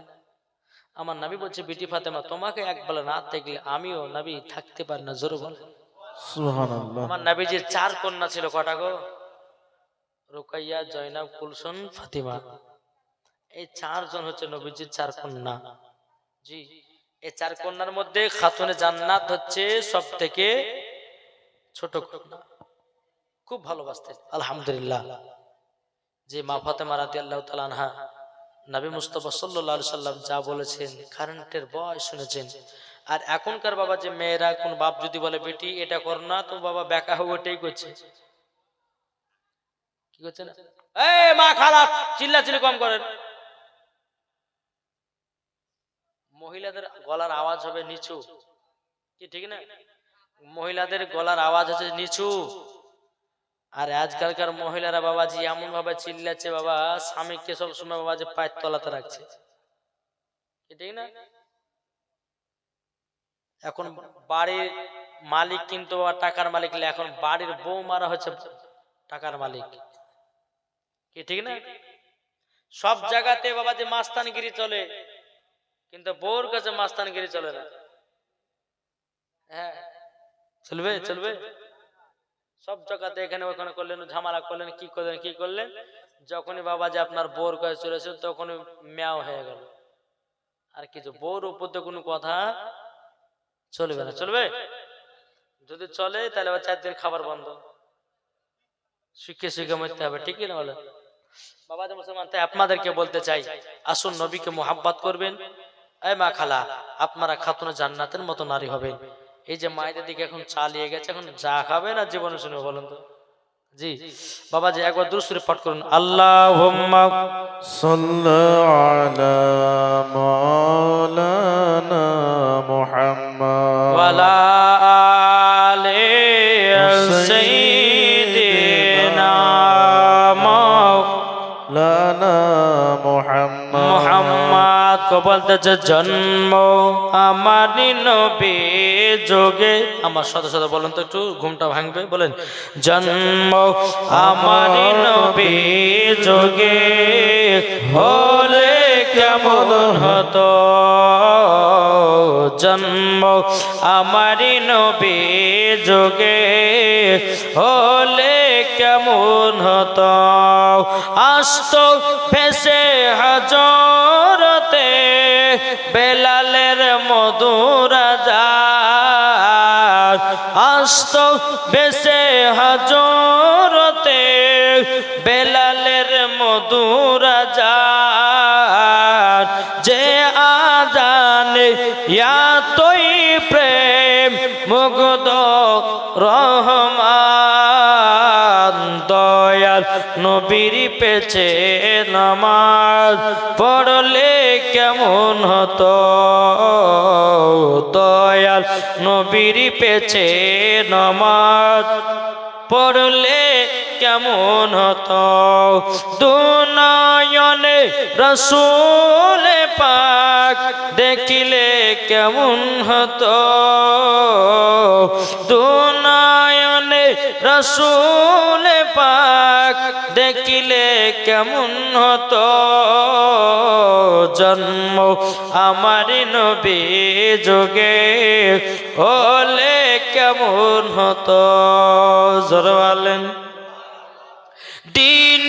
আমার নবী বলছে বেটি ফাতেমা তোমাকে একবেলা না দেখলে আমিও নবী থাকতে পারি না। জোরে বল সুবহানাল্লাহ। আমার নবীজির 4 কন্যা ছিল, কটা গো? রুকাইয়া, জয়নাব, কুলসুম, ফাতিমা। এই 4 জন হচ্ছে নবীজির 4 কন্যা। জি এই 4 কন্যার মধ্যে খাতুনে জান্নাত হচ্ছে সবথেকে ছোট কন্যা। খুব ভালোবাসতেন। আলহামদুলিল্লাহ, যে মা ফাতেমা রাদিয়াল্লাহু তাআলা আনহা নবী মুস্তাফা সাল্লাল্লাহু আলাইহি সাল্লাম যা বলেছেন কারেন্টের ভয় শুনেছেন। আর এখনকার বাবা যে মেয়েরা, কোন বাপ যদি বলে বেটি এটা কর না, তো বাবা বেকা হয়ে ওটাই করছে। কি করছে না? এই মা খালা চিল্লাচিল্লি কম করেন। মহিলাদের গলার আওয়াজ হবে নিচু, কি ঠিক না? মহিলাদের গলার আওয়াজ হচ্ছে নিচু। আর আজকালকার মহিলারা বাবাজি এমন ভাবে চিল্লাচ্ছে, বাবা স্বামীকে সবসময় বাবা যে পায়ের তলাতে রাখছে, কি ঠিক না? এখন বাড়ির মালিক কিন্তু বাবা টাকার মালিক, এখন বাড়ির বউ মারা হচ্ছে টাকার মালিক, কি ঠিক না? সব জায়গাতে বাবা যে মাস্তানগিরি চলে, কিন্তু বউর কাছে মাস্তানগিরি চলে না। হ্যাঁ, চলবে চলবে। সব জায়গাতে এখানে ওখানে করলেন, ঝামেলা করলেন, কি করলেন, যখনই বাবা যে আপনার বউর কাছে চলেছে তখনই ম্যাও হয়ে গেল। আর কিছু বউর উপর তো কোনো কথা চলবে না। চলবে? যদি চলে তাহলে আবার 4 দিন খাবার বন্ধ, শিখে শিখে মরতে হবে, ঠিক না? বলে বাবা যে মুসলমান, তাই আপনাদেরকে বলতে চাই, আসুন নবীকে মোহাব্বত করবেন। এই মা খালা, আপনারা খাতুনে জান্নাতের মতো নারী হবেন। এই যে মায়েদের দিকে এখন চালিয়ে গেছে, এখন যা খাবে না জীবনে শুনে বলেন তো। জি বাবা জি, একবার দুরূদ শরীফ পাঠ করুন। আল্লাহুম্মা সাল্লি আলা মাওলানা মুহাম্মদ ওয়ালা আলি সাইয়্যিদিনা মাওলানা মুহাম্মদ কো বলতেছে, জন্ম আমারই নবী যোগে। আমার সাথে সাথে বলেন তো, একটু ঘুমটা ভাঙবে, বলেন জন্ম আমারই নবী যোগে হলে কেমন হতো, জন্ম আমারই নবী যোগে হলে কেমন হতো, আসতো ভেসে হাজরতে বেলালের মধুর আযান, আসতো ভেসে হাজরতে বেলালের মধুর আযান, যে আযানে এতই প্রেম মুগ্ধ রহমান, দয়াল নবীর পেছে নামাজ পড়লে কেমন হতো, দয়াল নবীর পেছে নামাজ পড়লে কেমন হতো, দুনয়নে রাসূল পাক দেখিলে কেমন হতো, দুনয়নে রাসূল পাক দেখিলে কেমন হতো, জন্ম আমার নবী যোগে হলে কেমন হতো। জোরে বলেন। দিন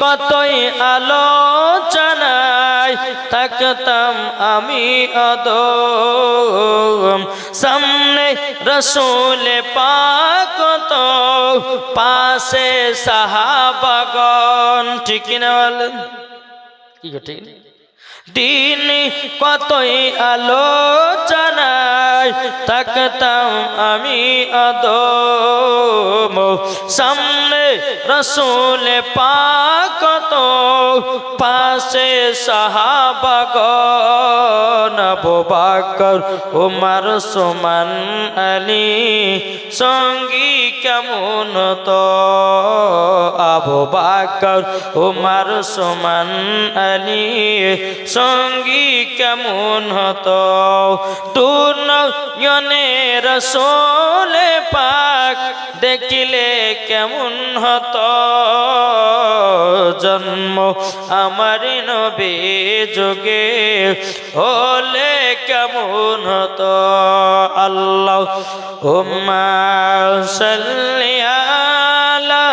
কতই আলোচনায় থাকতাম আমি অদম, সামনে রসুল পাক তো পাশে সাহাবাগণ, ঠিক না বলেন? কি গো ঠিক? দিন কতই আলোচনায় থাকতাম আমি আদম, সামনে রসুল পাক তো পাশে সাহাবাগণ, আবু বকর উমর ওসমান আলী সঙ্গী কেমন তো, আবু বকর উমর ওসমান আলী সঙ্গী কেমন হতো, দুনয়নে রাসূল পাক দেখিলে কেমন হতো, জন্ম আমার নবী যোগে হলে কেমন হতো। আল্লাহুম্মা সাল্লি আলা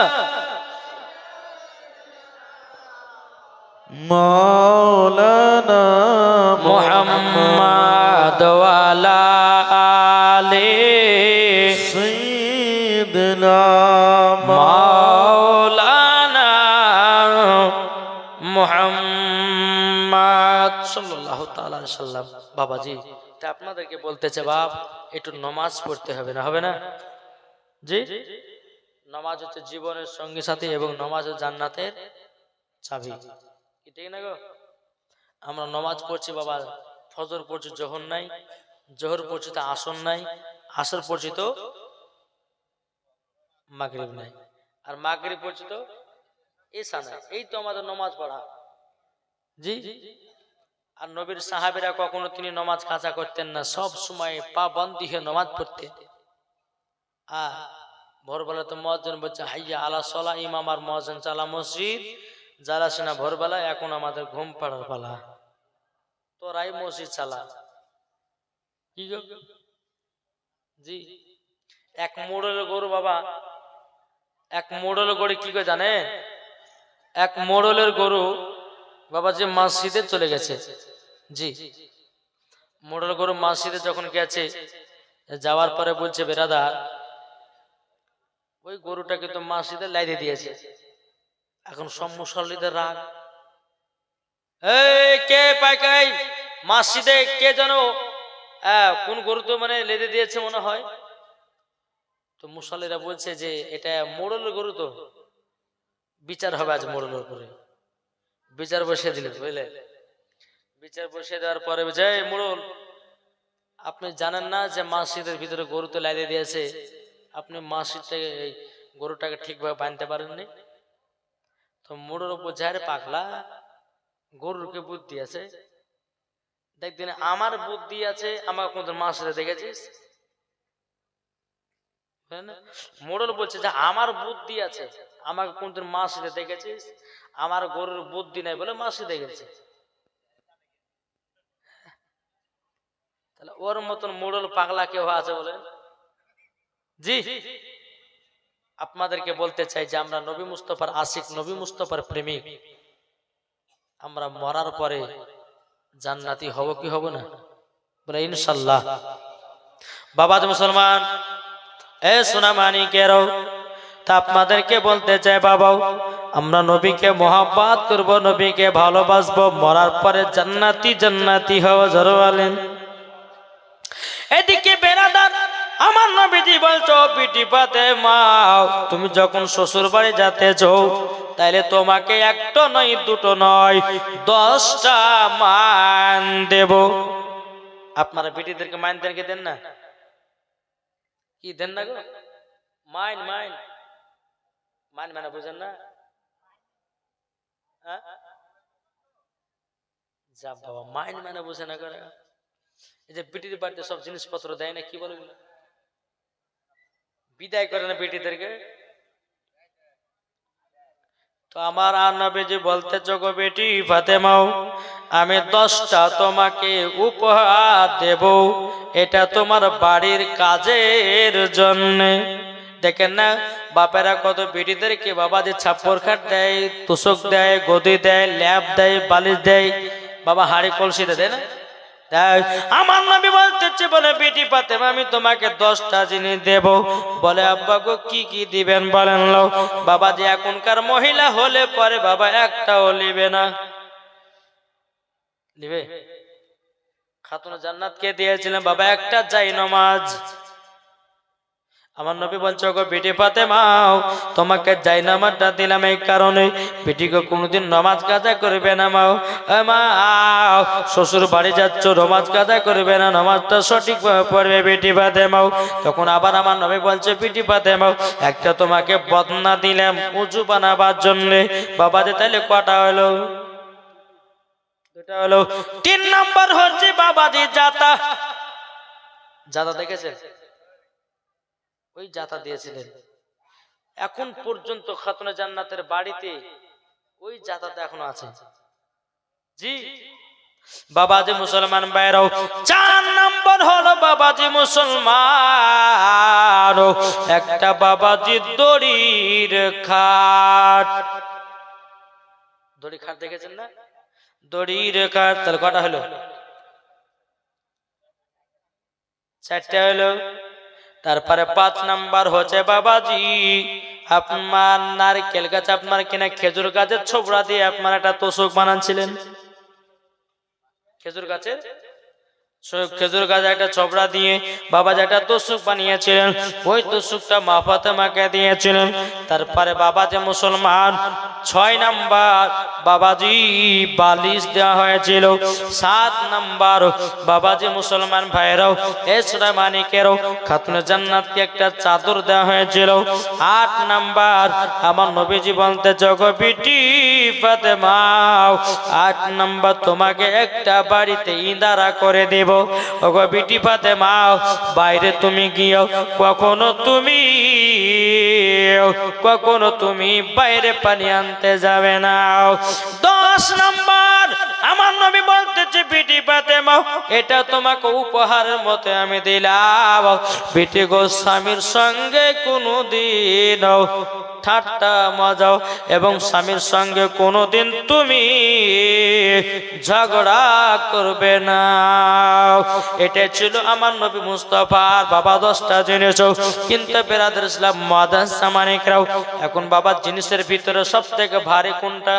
মাওলানা মুহাম্মদ ওয়ালা আলি সাইয়্যিদিনা সাল্লাল্লাহু তাআলা আলাইহি সাল্লাম। বাবাজি, তা আপনাদেরকে বলতেছে বাপ, একটু নামাজ পড়তে হবে না, হবে না? জি, নামাজ হচ্ছে জীবনের সঙ্গী সাথী এবং নামাজ হচ্ছে জান্নাতের চাবি। কি ঠিক না গো? আমরা নামাজ পড়ছি বাবা, ফজর পড়ছি জোহর নাই, জোহর পড়ছি তো আসর নাই, আসর পড়ছি তো মাগরিব নাই, আর মাগরিব পড়ছি তো ঈশা নাই। এই তো আমাদের নামাজ পড়া। জি, আর নবীর সাহাবীরা কখনো তিনি নামাজ কাজা করতেন না, সব সময় পাবন্দী হয়ে নামাজ পড়তেন। আর ভোরবেলা তো মুয়াজ্জিন বলছে হাইয়া আলা সালাহ, ইমাম আর মুয়াজ্জিন চালা মসজিদ। যারা সেনা ভোরবেলা, এখন আমাদের ঘুম পাড়ার পালা, তোরাই মসজিদ চালা। কি গো? জি, এক মোড়লের গরু বাবা, এক মোড়লের গরু কি করে জানেন? এক মোড়লের গরু বাবা যে মসজিদে চলে গেছে। জি, মোড়ল গরু মসজিদে যখন গেছে, যাওয়ার পরে বলছে বেরাদার, ওই গরুটাকে তো মসজিদে লাইদে দিয়েছে। এখন সব মুসল্লিদের রাগ, এই কে পাইকাই মসজিদে কে যেন কোন গরু তো মানে লেদে দিয়েছে মনে হয়। তো মুসল্লিরা বলছে যে এটা মোড়লের গরু, তো বিচার হবে আজ মোড়লের উপরে। বিচার বসিয়ে দিলেন, বুঝলে? বিচার বসিয়ে দেওয়ার পরে বলছে এই মোড়ল, আপনি জানেন না যে মসজিদের ভিতরে গরু তো লাইদে দিয়েছে, আপনি মসজিদটাকে এই গরুটাকে ঠিকভাবে বাঁধতে পারেননি। তো মোড়ল বোঝায় পাগলা, গরুরকে বুদ্ধি আছে, দেখদিন আমার বুদ্ধি আছে, আমার কোন মসজিদে দেখেছিস? মোড়ল বলছে যে আমার বুদ্ধি আছে, আমাকে কোন মসজিদে দেখেছিস? আমার গরুর বুদ্ধি নাই বলে মসজিদে গেছে। তাহলে ওর মতন মোড়ল পাগলা কেউ আছে বলেন? জি, আপনাদেরকে বলতে চাই যে আমরা নবী মুস্তাফার আশিক, নবী মুস্তাফার প্রেমিক। আমরা মরার পরে জান্নাতি হব কি হব না? বলে ইনশাআল্লাহ। বাবা মুসলমান, এ সোনা মানিকেরও, তা আপনাদেরকে বলতে চাই বাবা, আমরা নবীকে মোহাব্বত করব, নবীকে ভালোবাসবো, মরার পরে জান্নাতি জান্নাতি হওয়া জরুরি। এদিকে বেরাদার, আমার নবীজি বলছো বিটি ফাতেমা, তুমি যখন শ্বশুর বাড়ি যাতেছো, তাইলে তোমাকে একটা নয় দুটো নয় 10টা মান দেব। আপনারা বিটিদেরকে মাইন দেন কি দেন না? কি দেন না গো? মাইন মাইন মাইন মানে বুঝেন না? যা বাবা, মাইন মানে বুঝে না করে। এই যে বিটির বাড়িতে সব জিনিসপত্র দেয় না, কি বলে বিদায় করে না বিটিদেরকে। তো আমার নবীজি বলতে গো বেটি ফাতেমাও, আমি 10টা তোমাকে উপহার দেব, এটা তোমার বাড়ির কাজের জন্য। দেখেন না বাপেরা কত বেটিদেরকে বাবা যে ছাপ্পর খাট দেয়, তোষক দেয়, গদি দেয়, ল্যাপ দেয়, বালিশ দেয়, বাবা হাড়ি কলসি দেয় না? আমার নবী বলতেছে বলে বেটি ফাতেমা আমি তোমাকে 10টা জিনিস দেব। বলে আব্বা গো কি কি দিবেন বলেন? লো বাবা, যে এখনকার মহিলা হলে পরে বাবা একটাও নিবে না। নিবে? খাতুন জান্নাত কে দিয়েছিলেন বাবা? একটা জায়নামাজ। আমার নবী বলছে গো বেটি ফাতেমা, তোমাকে জায়নামাজটা দিলাম এই কারণে, বেটিকে কোনোদিন নামাজ কাজা করবে না। মাও মা, শ্বশুর বাড়ি যাচ্ছ, নামাজ কাজা করবে না, নামাজটা সঠিকভাবে পড়বে বেটি ফাতেমা। তখন আবার আমার নবী বলছে বেটি ফাতেমা, একটা তোমাকে বদনা দিলাম উজু বানাবার জন্য। বাবা যে তাহলে কটা হলো? দুটা হলো। 3 নাম্বার হচ্ছে বাবাজি জাতা। জাতা দেখেছেন? ওই জাতা দিয়েছিলেন। এখন পর্যন্ত খাতুনে জান্নাতের বাড়িতে ওই জাতাটা এখনো আছে। জি বাবাজি মুসলমান ভাইরাও, 4 নাম্বার হলো বাবাজি মুসলমান, একটা বাবাজি দড়ির খাট। দড়ি খাট দেখেছেন না? দড়ির খাট। তাহলে কটা হলো? 4টা হলো। তারপরে 5 নাম্বার হচ্ছে বাবাজি আপনার নারকেল গাছ, আপনার কিনা খেজুর গাছের ছোবড়া দিয়ে আপনার একটা তোষক বানাচ্ছিলেন। খেজুর গাছের খেজুর গাছে একটা চপড়া দিয়ে বাবা যেটা তোষক বানিয়েছিলেন, ওই তোষকটা মা ফাতেমাকে দিয়েছিলেন। তারপরে বাবা যে মুসলমান 6 নাম্বার বাবাজি বালিশ দেওয়া হয়েছিল। 7 নাম্বার বাবাজি মুসলমান ভাইরাও এসরা মানিকেরও খাতুনে জান্নাতকে একটা চাদর দেওয়া হয়েছিল। 8 নাম্বার আমার নবীজি বলতে জগ বিটি ফাতেমা 8 নাম্বার তোমাকে একটা বাড়িতে ইঁদারা করে দেব। ওগো বিটি ফাতেমা বাইরে তুমি গিয়েও কখনো তুমি বাইরে পানি আনতে যাবে না। 10 নাম্বার আমার নবী বলতেছে বিটি ফাতেমা এটা তোমাকে উপহারের মতো আমি দিলাম। বিটি গো স্বামীর সঙ্গে কোনোদিন ঠাট্টা মজাও এবং স্বামীর সঙ্গে কোনোদিন তুমি ঝগড়া করবে না। এটা ছিল আমার নবী মুস্তাফার বাবা 10টা জিনিস। কিন্তু বেরাদর ইসলাম মাদ্রাসা মানিকরাও এখন বাবার জিনিসের ভিতরে সব থেকে ভারী কোনটা?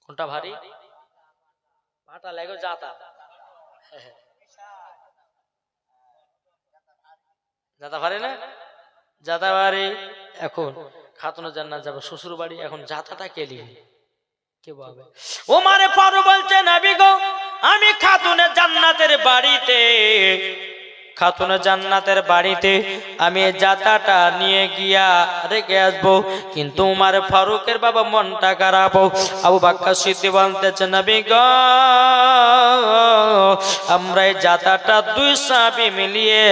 কোনটা ভারী? পাটা লাগো জাতা, জাতা ভারী না? জাতা ভারী। এখন খাতুনে জান্নাত যাবে শ্বশুর বাড়ি, এখন জাতাটা কে নিবে? কে বলবে? ওমর ফারুক বলছে নবী গো আমি খাতুনে জান্নাতের বাড়িতে আমি জাতাটা নিয়ে গিয়া রেখে আসবো। কিন্তু উমর ফারুকের বাবা মনটা খারাপ। আবু বকর সিদ্দিক বলতেছে নবী গো আমরা এই জাতাটা 2 সাহাবী মিলিয়ে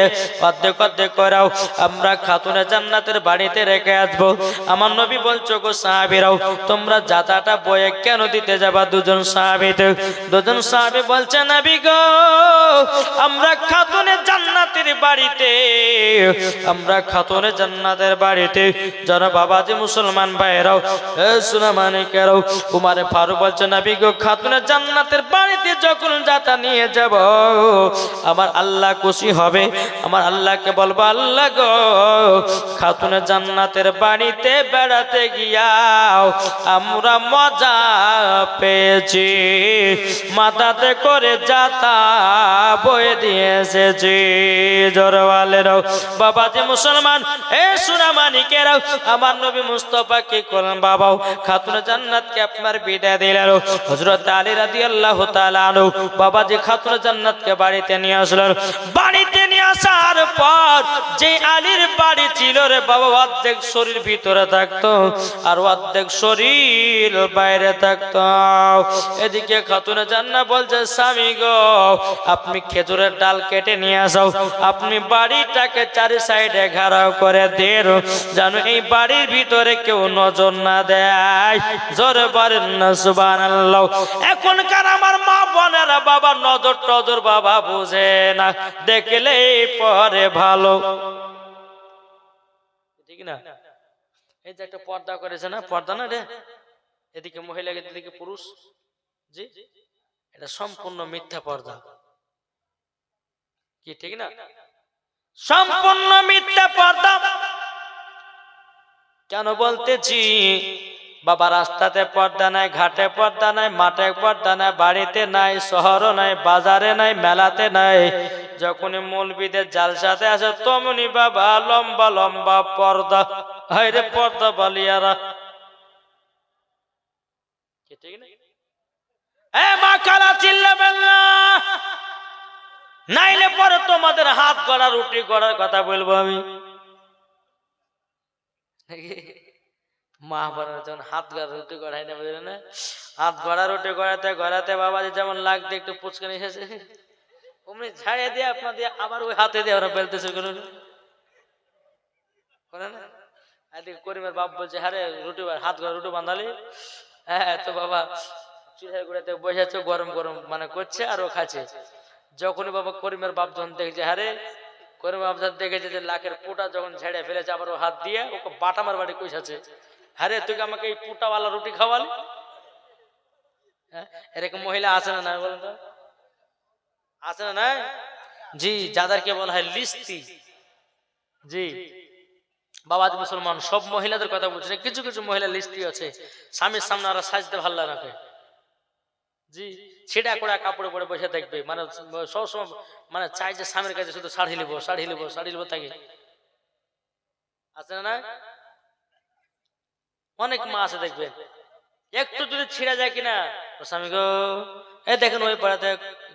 অর্ধেক করাও আমরা খাতুনে জান্নাতের বাড়িতে রেখে আসবো। আমার নবী বলছো গো সাহাবীরাও তোমরা জাতাটা বয়ে কেন দিতে যাবা? 2জন সাহাবী বলছে নবী গো আমরা খাতুনে জান্নাতের বাড়িতে যারা বাবাজি মুসলমান ভাইরাও শোনা মানিকেরাও উমর ফারুক বলছে নবী গো খাতুনে জান্নাতের বাড়িতে যখন জাতা নিয়ে যাব আমার আল্লাহ খুশি হবে। আমার আল্লাহকে বলবো আল্লাহ গো খাতুনে জান্নাতের বাড়িতে বেড়াতে গিয়াও আমরা মজা পেয়েছি, মাথাতে করে জাতা বয়ে দিয়ে এসেছি। জোরওয়ালেরাও বাবাজি মুসলমান এ সোনা মানিকেরাও আমার নবী মুস্তাফা কি করলেন? বাবাও খাতুনে জান্নাতকে আপনার বিদায় দিলেন। হযরত আলী রাদিয়াল্লাহু তাআলা আনহু বাবাজি খাতুনে জান্নাতকে বাড়িতে নিয়ে আসলেন। বাড়িতে নিয়ে আসার পর যে আলীর বাড়ি ছিল রে বাবা অর্ধেক শরীর ভিতরে থাকতো আর অর্ধেক শরীর বাইরে থাকতো। এদিকে খাতুনে জান্নাত বলছে স্বামী গো আপনি খেজুরের ডাল কেটে নিয়ে আসো, আপনি বাড়িটাকে 4 সাইডে ঘেরাও করে দেন যেন এই বাড়ির ভিতরে কেউ নজর না দেয়। জোরে বলেন না সুবহানাল্লাহ। এখনকার আমার মা বোনেরা বাবা নজর টজর বাবা বুঝে না, দেখলে পরে ভালো, ঠিক না? এই যে একটা পর্দা করেছে না, পর্দা না রে, এদিকে মহিলা এদিকে পুরুষ, জি এটা সম্পূর্ণ মিথ্যা পর্দা, কি ঠিক না? সম্পূর্ণ মিথ্যা পর্দা। কেন বলতেছি? বাবা রাস্তাতে পর্দা নাই, ঘাটে পর্দা নাই, মাঠে পর্দা নাই, বাড়িতে নাই, শহরও নাই, বাজারে নাই, মেলাতে নাই। যখনই মৌলবীদের জালসাতে আসে তমনি বাবা লম্বা লম্বা পর্দা। হায়রে পর্দা বালিয়ারা, ঠিক না? এ মা কালা চিল্লাবেন না, নাইলে পরে তোমাদের হাত গড়া রুটি গড়ার কথা বলবো আমি। মা বাবার যখন হাত গড়া রুটি গড়াই না, বুঝলেন না? হাত গড়া রুটি গড়াতে বাবাজি যেমন লাগতে একটু পুচকানি এসেছে অমনি ছাড়িয়ে দিয়ে আপনার দিয়ে আবার ওই হাতে দিয়ে ওরা বেলতেছে না। এদিকে করিমের বাপ বলছে হ্যাঁ রে রুটি হাত গড়া রুটি বাঁধালি? হ্যাঁ তো বাবা চুলের গোড়াতে বসেছে, গরম গরম মানে করছে আর ও খাচ্ছে। যখনই বাবা করিমের বাপ যখন দেখছে হ্যাঁ রে, করিমের বাপ যখন দেখেছে যে লাখের পুটা যখন ঝেড়ে ফেলেছে আবার ও হাত দিয়ে ওকে বাটামার বাড়ি কইসাছে, হ্যাঁ রে তুই আমাকে এই পুটাওয়ালা রুটি খাওয়ালি? হ্যাঁ এরকম মহিলা আছে না? নাই বলেন তো, আছে না? নাই জি, যাদেরকে বলা হয় লিস্তি। জি বাবা মুসলমান সব মহিলাদের কথা বলছে, কিছু কিছু মহিলা লিস্তি আছে, স্বামীর সামনে ওরা সাজতে ভালো রাখে। জি, ছিঁড়া করা কাপড়ে পরে বসে থাকবে, মানে সবসময় মানে চাই যে স্বামীর কাছে শুধু শাড়ি লিব শাড়ি লিব শাড়ি লিব তাকে, আছে না? অনেক মা আছে দেখবেন, একটু যদি ছিঁড়া যায় কিনা তো স্বামী গো এই দেখেন ওই পাড়াতে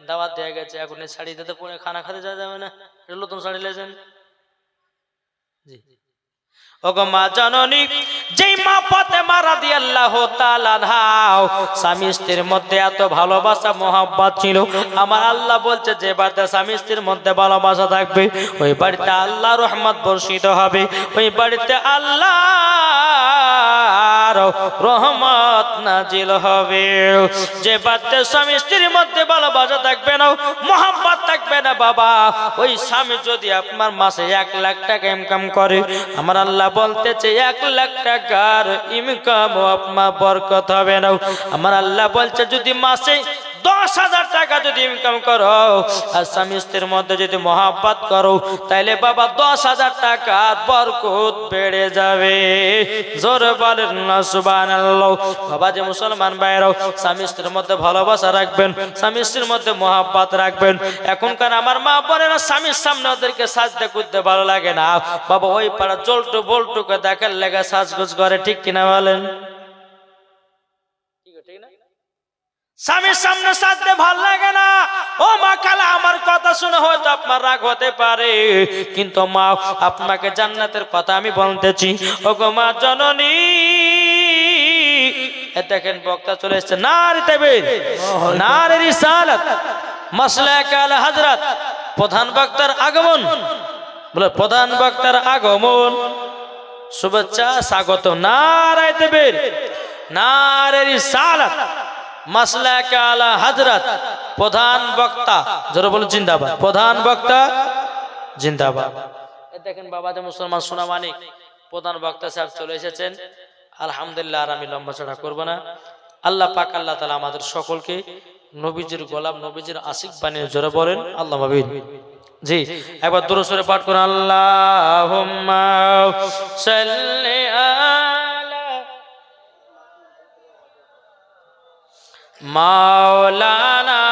দাওয়াত দেওয়া গেছে, এখন এই শাড়ি দিতে পরে খানা খেতে যাওয়া যাবে না, এটা নতুন শাড়ি লেছেন। জি, ওগো মা জননী, যেই মা ফাতেমা রাদিয়াল্লাহু তাআলা আনহা স্বামী স্ত্রীর মধ্যে এত ভালোবাসা মোহাব্বত ছিল, আমার আল্লাহ বলছে যে বাড়িতে স্বামী স্ত্রীর মধ্যে ভালোবাসা থাকবে ওই বাড়িতে আল্লাহর রহমত বর্ষিত হবে, ওই বাড়িতে আল্লাহর রহমত নাজিল হবে। যে বাড়িতে স্বামী স্ত্রীর মধ্যে ভালোবাসা থাকবে না, মোহাব্বত থাকবে না বাবা, ওই স্বামী যদি আপনার মাসে 1 লাখ টাকা ইনকাম করে, আমার আল্লাহ বলতেছে 1 লাখ টাকার ইনকাম আপনার বরকত হবে না। আমার আল্লাহ বলছে যদি মাসে 10,000 টাকা যদি ইনকাম করো আর স্বামী স্ত্রীর মধ্যে যদি মহাব্বত করো, তাইলে বাবা 10,000 টাকার বরকত বেড়ে যাবে। জোরে বলেন না সুবহানাল্লাহ। বাবা যে মুসলমান ভাইরাও, স্বামী স্ত্রীর মধ্যে ভালোবাসা রাখবেন, স্বামী স্ত্রীর মধ্যে মহাব্বত রাখবেন। এখনকার আমার মা বোনেরা স্বামীর সামনে ওদেরকে সাজতে করতে ভালো লাগে না বাবা, ওই পাড়া জলটু বল্টুকে দেখার লেগে সাজগোজ করে, ঠিক কিনা বলেন? ঠিক না? স্বামীর সামনে সাজতে ভাল লাগে না। ও মা খালা, আমার কথা শুনে হয়তো আপনার রাগ হতে পারে, কিন্তু মা আপনাকে জান্নাতের কথা আমি বলতেছি। ও গো মা জননী, দেখেন বক্তা চলে এসেছে, নারে তাকবীর, নারে রিসালাত, মাসলাক আলা হযরত, প্রধান বক্তার আগমন, বলে প্রধান বক্তার আগমন, শুভেচ্ছা স্বাগত, নারে তাকবীর, নারে রিসালাত, মাসলাক আলা হযরত, প্রধান বক্তা, জোরে বলুন জিন্দাবাদ, প্রধান বক্তা জিন্দাবাদ। দেখেন বাবা যে মুসলমান সোনা মানিক, প্রধান বক্তা সাহেব চলে এসেছেন, আলহামদুলিল্লাহ। আর আমি লম্বা চড়া করব না। আল্লাহ পাক আল্লাহ তাআলা আমাদের সকলকে নবীজির গোলাম, নবীজির আশিক বানিয়ে, জোরে বলেন আল্লাহুম্মা আমিন। জি, একবার দরুদ শরীফ পাঠ করুন, আল্লাহুম্মা সাল্লি আলা মাওলানা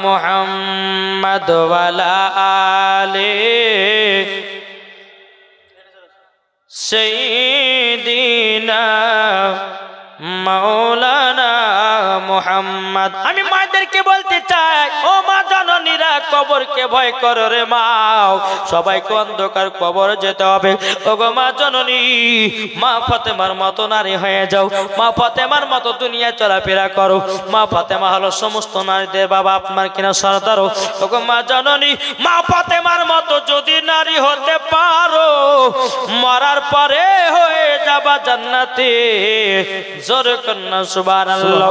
মুহাম্মদ ওয়ালা আলি সাইয়্যিদিনা মাওলানা মুহাম্মদ। আমি মাদেরকে বলতে চাই, ও মা জননীরা, কবরকে ভয় করো রে মা, সবাইকে অন্ধকার কবর যেতে হবে। ও গো মা জননী, মা ফাতেমার মতো নারী হয়ে যাও, মা ফাতেমার মতো দুনিয়া চলাফেরা করো। মা ফাতেমা হলো সমস্ত নারীদের বাবা, আপনার কিনা সরদার। ও গো মা জননী, মা ফাতেমার মতো যদি নারী হতে পারো, মরার পরে হয়ে যাবা জান্নাতে। জোরে কন্না সুবহানাল্লাহ।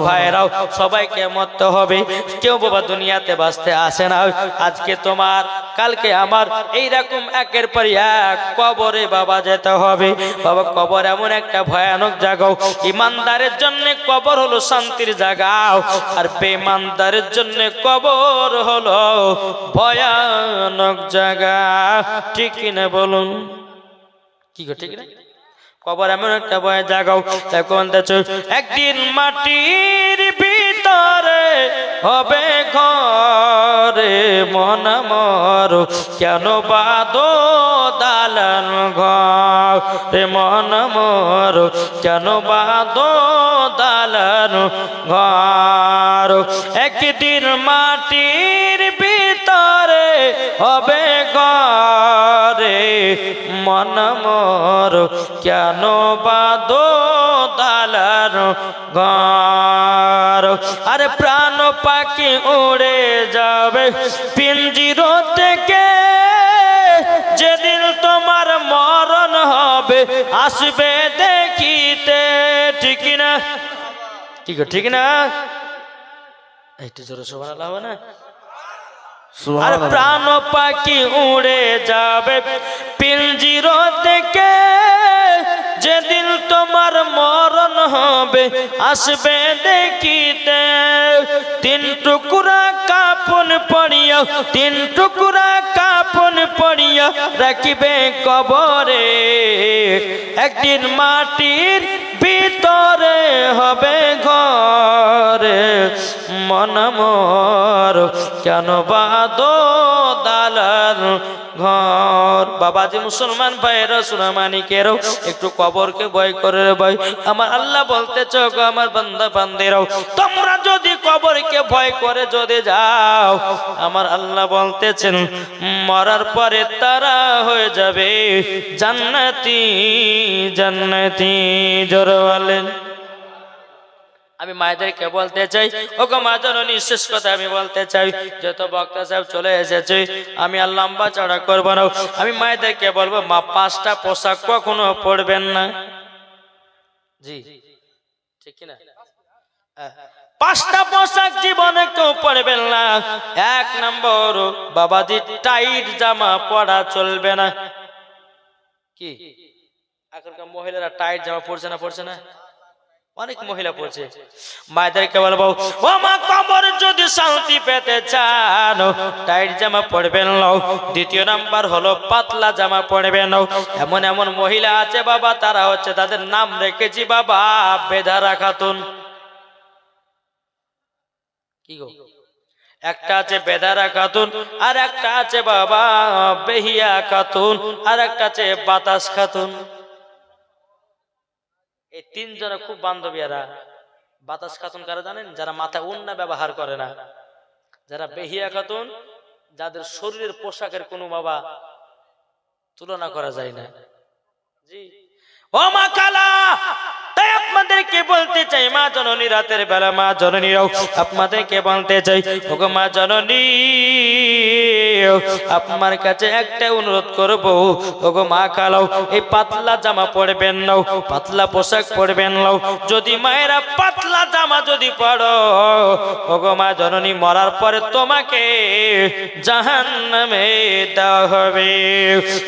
ভাইরাও, সবাইকে মরতে হবে, কেউ বাবা দুনিয়াতে বাঁচতে আসে না। আজকে তোমার, কালকে আমার, এইরকম একের পর এক কবরে বাবা যেতে হবে। বাবা কবর এমন একটা ভয়ানক জায়গা, ইমানদারের জন্য কবর হলো শান্তির জায়গা, আর বেঈমানদারের জন্য কবর হলো ভয়ানক জায়গা। ঠিক কিনা বলুন? কি গো, ঠিক না? কবর এমন একটা ভয় জাগাও। এখন একদিন মাটির ভিতরে হবে ঘরে, মন মর কেন বাঁধো দালান ঘরে, মন মর কেন বাঁধো দালান ঘর। একদিন মাটির ভিতরে হবে ঘরে, মন মর কেন বাঁধো দালান ঘর। আরে প্রাণ পাখি উড়ে যাবে পিঞ্জিরো থেকে, যেদিন তোমার মরণ হবে আসবে দেখিতে। ঠিক না? ঠিক না? একটু জোরে সুবহানাল্লাহ হবে না? আর প্রাণ পাখি উড়ে যাবে পিঞ্জিরো থেকে, যেদিন তোমার মরণ হবে আসবে দেখিতে। 3 টুকরা কাপন পড়িয়া, 3 টুকরা কাপন পড়িয়া রাখিবে কবরে, একদিন মাটির ভিতরে হবে ঘরে মন মোর কেন বাদো দালাল ঘর। বাবাজি মুসলমান ভাইরা সুনামানিকেরও একটু কবরকে ভয় করে রে ভাই। আমার আল্লাহ বলতেছ গো আমার বান্দা বান্দিরাও, তোমরা যদি কবরকে ভয় করে যদি যাও, আমার আল্লাহ বলতেছেন মরার পরে তারা হয়ে যাবে জান্নাতি জান্নাতি। জোরে বলেন। আমি মায়েদেরকে বলতে চাই, ওগো মা জননী শেষ কথা আমি বলতে চাই, যত বক্তা সাহেব চলে এসেছে আমি আর লম্বা চড়া করবো না। আমি মায়েদেরকে বলবো মা 5টা পোশাক কখনো পরবেন না। জি ঠিক কিনা? 5টা পোশাক জীবনে কেউ পরবেন না। 1 নম্বর বাবাজি টাইট জামা পরা চলবে না। কি এখনকার মহিলারা টাইট জামা পরছে না? অনেক মহিলা পড়ছে। মায়েদেরকে বলবো ও মা কবর যদি শান্তি পেতে চান টাইট জামা পরবেন না। 2 নাম্বার হলো পাতলা জামা পরবেন না। এমন এমন মহিলা আছে বাবা, তারা হচ্ছে তাদের নাম রেখেছি বাবা বেধারা খাতুন। কি গো? একটা আছে বেধারা খাতুন, আর একটা আছে বাবা বেহিয়া খাতুন, আর একটা আছে বাতাস খাতুন। এই 3 জনে খুব বান্ধবীরা। বাতাস খাতুন কারা জানেন? যারা মাথা ওড়না ব্যবহার করে না, যারা বেহিয়া খাতুন, যাদের শরীরের পোশাকের কোনো বাবা তুলনা করা যায় না। জি ও মা কালা, তাই আপনাদেরকে বলতে চাই মা জননী, রাতের বেলা মা জননীরাও আপনাদেরকে বলতে চাই, ওগো মা জননী আপনার কাছে একটা অনুরোধ করব, ওগো মা খালাও এই পাতলা জামা পরবেন না, পাতলা পোশাক পরবেন না। যদি মায়েরা পাতলা জামা যদি পরো ওগো মা জননী মরার পরে তোমাকে জাহান্নামে দেওয়া হবে।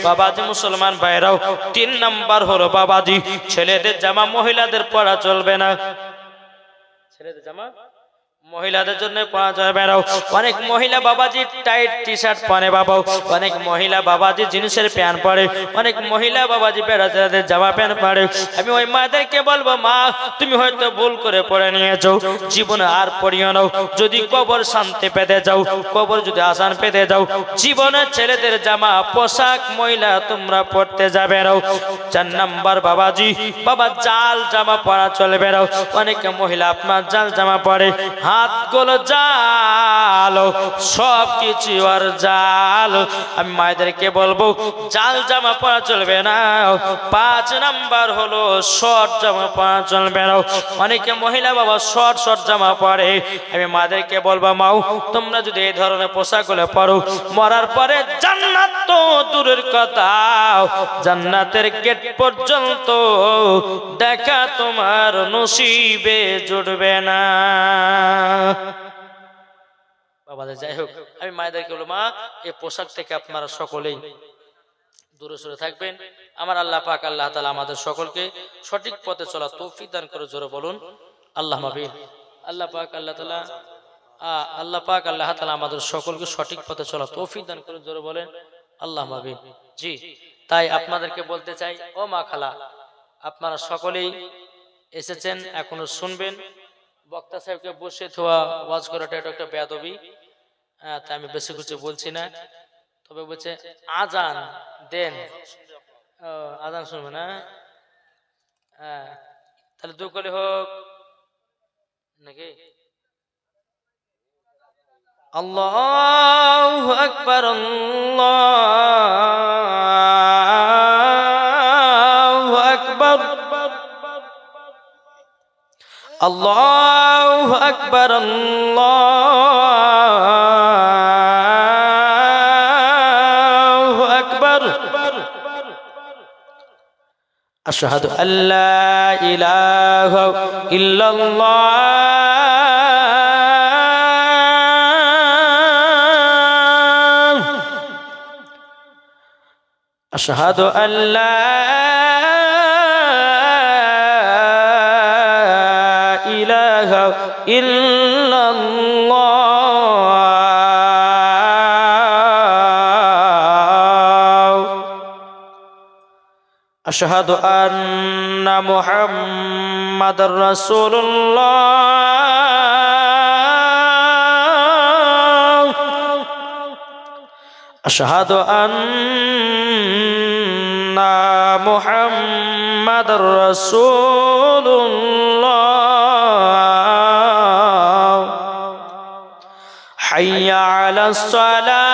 বাবাজি মুসলমান ভাইরাও 3 নাম্বার হলো বাবাজি ছেলেদের জামা মহিলাদের পরা চলবে না। ছেলেদের জামা মহিলাদের জন্য পরা যাবে না। অনেক মহিলা বাবাজি টাইট টি-শার্ট পরে বাবা, অনেক মহিলা বাবাজি জিন্সের প্যান্ট পরে, অনেক মহিলা বাবাজি বেড়াচাদের জামা প্যান্ট পরে। আমি ওই মাদেরকে বলবো মা তুমি হয়তো ভুল করে পরে নিয়েছো, জীবনে আর পড়িও না। যদি কবর শান্তি পেতে যাও, কবর যদি আসান পেতে যাও, জীবনে ছেলেদের জামা পোশাক মহিলা তোমরা পড়তে যাবে না। 4 নাম্বার বাবাজি বাবা জাল জামা পরা চলবে না। অনেক মহিলা আপনার জাল জামা পরে, হাতগুলো জাল, সব কিছু আর জাল। আমি মায়েদেরকে বলবো জাল জামা পরা চলবে না। 5 নাম্বার হলো শর্ট জামা পরা চলবে না। অনেকে মহিলা বাবা শর্ট জামা পরে। আমি মাদেরকে বলবো মাও তোমরা যদি এই ধরনের পোশাকগুলো পরো মরার পরে জান্নাত তো দূরের কথা, জান্নাতের গেট পর্যন্ত দেখা তোমার নসিবে জুটবে না। বাবাদের যাই হোক, আমি মায়েদেরকে বলবো মা এই পোশাক থেকে আপনারা সকলেই দূরে সরে থাকবেন। আমার আল্লাহ পাক আল্লাহ তাআলা আমাদের সকলকে সঠিক পথে চলা তৌফিক দান করে। জোরে বলুন আল্লাহুম্মা আমিন। আল্লাহ পাক আল্লাহ তাআলা আমাদের সকলকে সঠিক পথে চলা তৌফিক দান করে। জোরে বলেন আল্লাহুম্মা আমিন। জি তাই আপনাদেরকে বলতে চাই ও মা খালা, আপনারা সকলেই এসেছেন, এখনো শুনবেন। বক্তা সাহেবকে বসে থোয়া ওয়াজ করাটা এটা একটা বেয়াদবি, তাই আমি বেশি কিছু বলছি না। তবে বলছে আজান দেন, আজান শুনবে না, তাহলে দুকলে হোক নাকি? আল্লাহু আকবার, আল্লাহু আকবার, আল্লাহু আকবার, আল্লাহু আকবার। আশহাদু আল্লা ইলাহা ইল্লাল্লাহ, আশহাদু আল্লা ইলাহা ইল্লাল্লাহ। আশহাদু আন্না মুহাম্মাদার রাসূলুল্লাহ আশহাদু আন্না মুহাম্মাদার রাসূলুল্লাহ হাইয়া আলাস সালাহ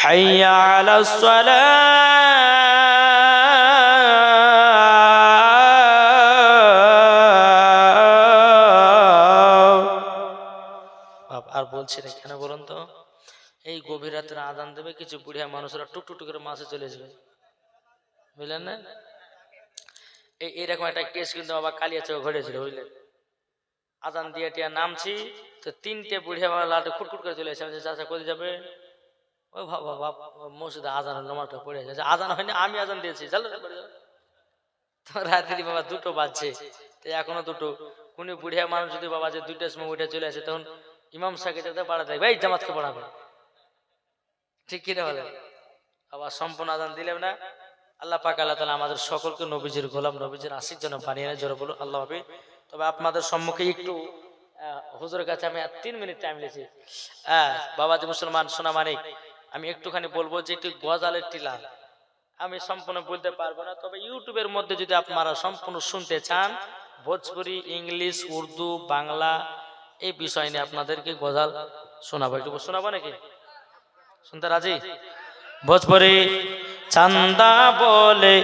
হাইয়া আলাস সালাহ। আর বলছি না কেন বলুন তো, এই গভীর রাতে আজান দেবে, কিছু বুড়িয়া মানুষরা টুকটুক করে মাসে চলে যাবে, বুঝলেন না? এইরকম একটা কেস কিন্তু বাবা কালিয়াচকে ঘটেছিল, বুঝলেন? আজান দিয়ে টিয়া নামছি তো তিনটে বুড়িয়া বাবা লাটে খুটখুট করে চলে এসেছে। চাচা কোথায় যাবে? ও বাবা বাবা মসজিদে আজান নামাজটা পড়ে আছে। আজান হয়নি, আমি আজান দিয়েছি, চলো তো রাত্রি বাবা 2টো বাজছে, তো এখনো 2টো। কোন বুড়িয়া মানুষ যদি বাবা যে 2টার সময় উঠে চলে আসে, তখন ইমাম সাহেবকে যাতে বাড়াতে ভাই জামাতকে পড়াবে, ঠিক কিনা বলে? আবার সম্পূর্ণ আজান দিলেন না। আল্লাহ পাক আল্লাহ তাআলা আমাদের সকলকে নবীজির গোলাম, নবীজির আশিক যেন বানিয়ে নেয়, জোরে বলুন আল্লাহ হাফেজ। তবে আপনাদের সম্মুখে একটু হুজুরের কাছে আমি 3 মিনিট টাইম নিয়েছি। বাবাজি মুসলমান সোনা মানিক, আমি একটুখানি বলবো যে একটু গজালের টিলার আমি সম্পূর্ণ বলতে পারবো না, তবে ইউটিউবের মধ্যে যদি আপনারা সম্পূর্ণ শুনতে চান, ভোজপুরি, ইংলিশ, উর্দু, বাংলা এই বিষয় নিয়ে আপনাদেরকে গজাল শোনাবো। একটু শোনাবো নাকি? শুনতে রাজি? ভোজপুরি চান্দা বলে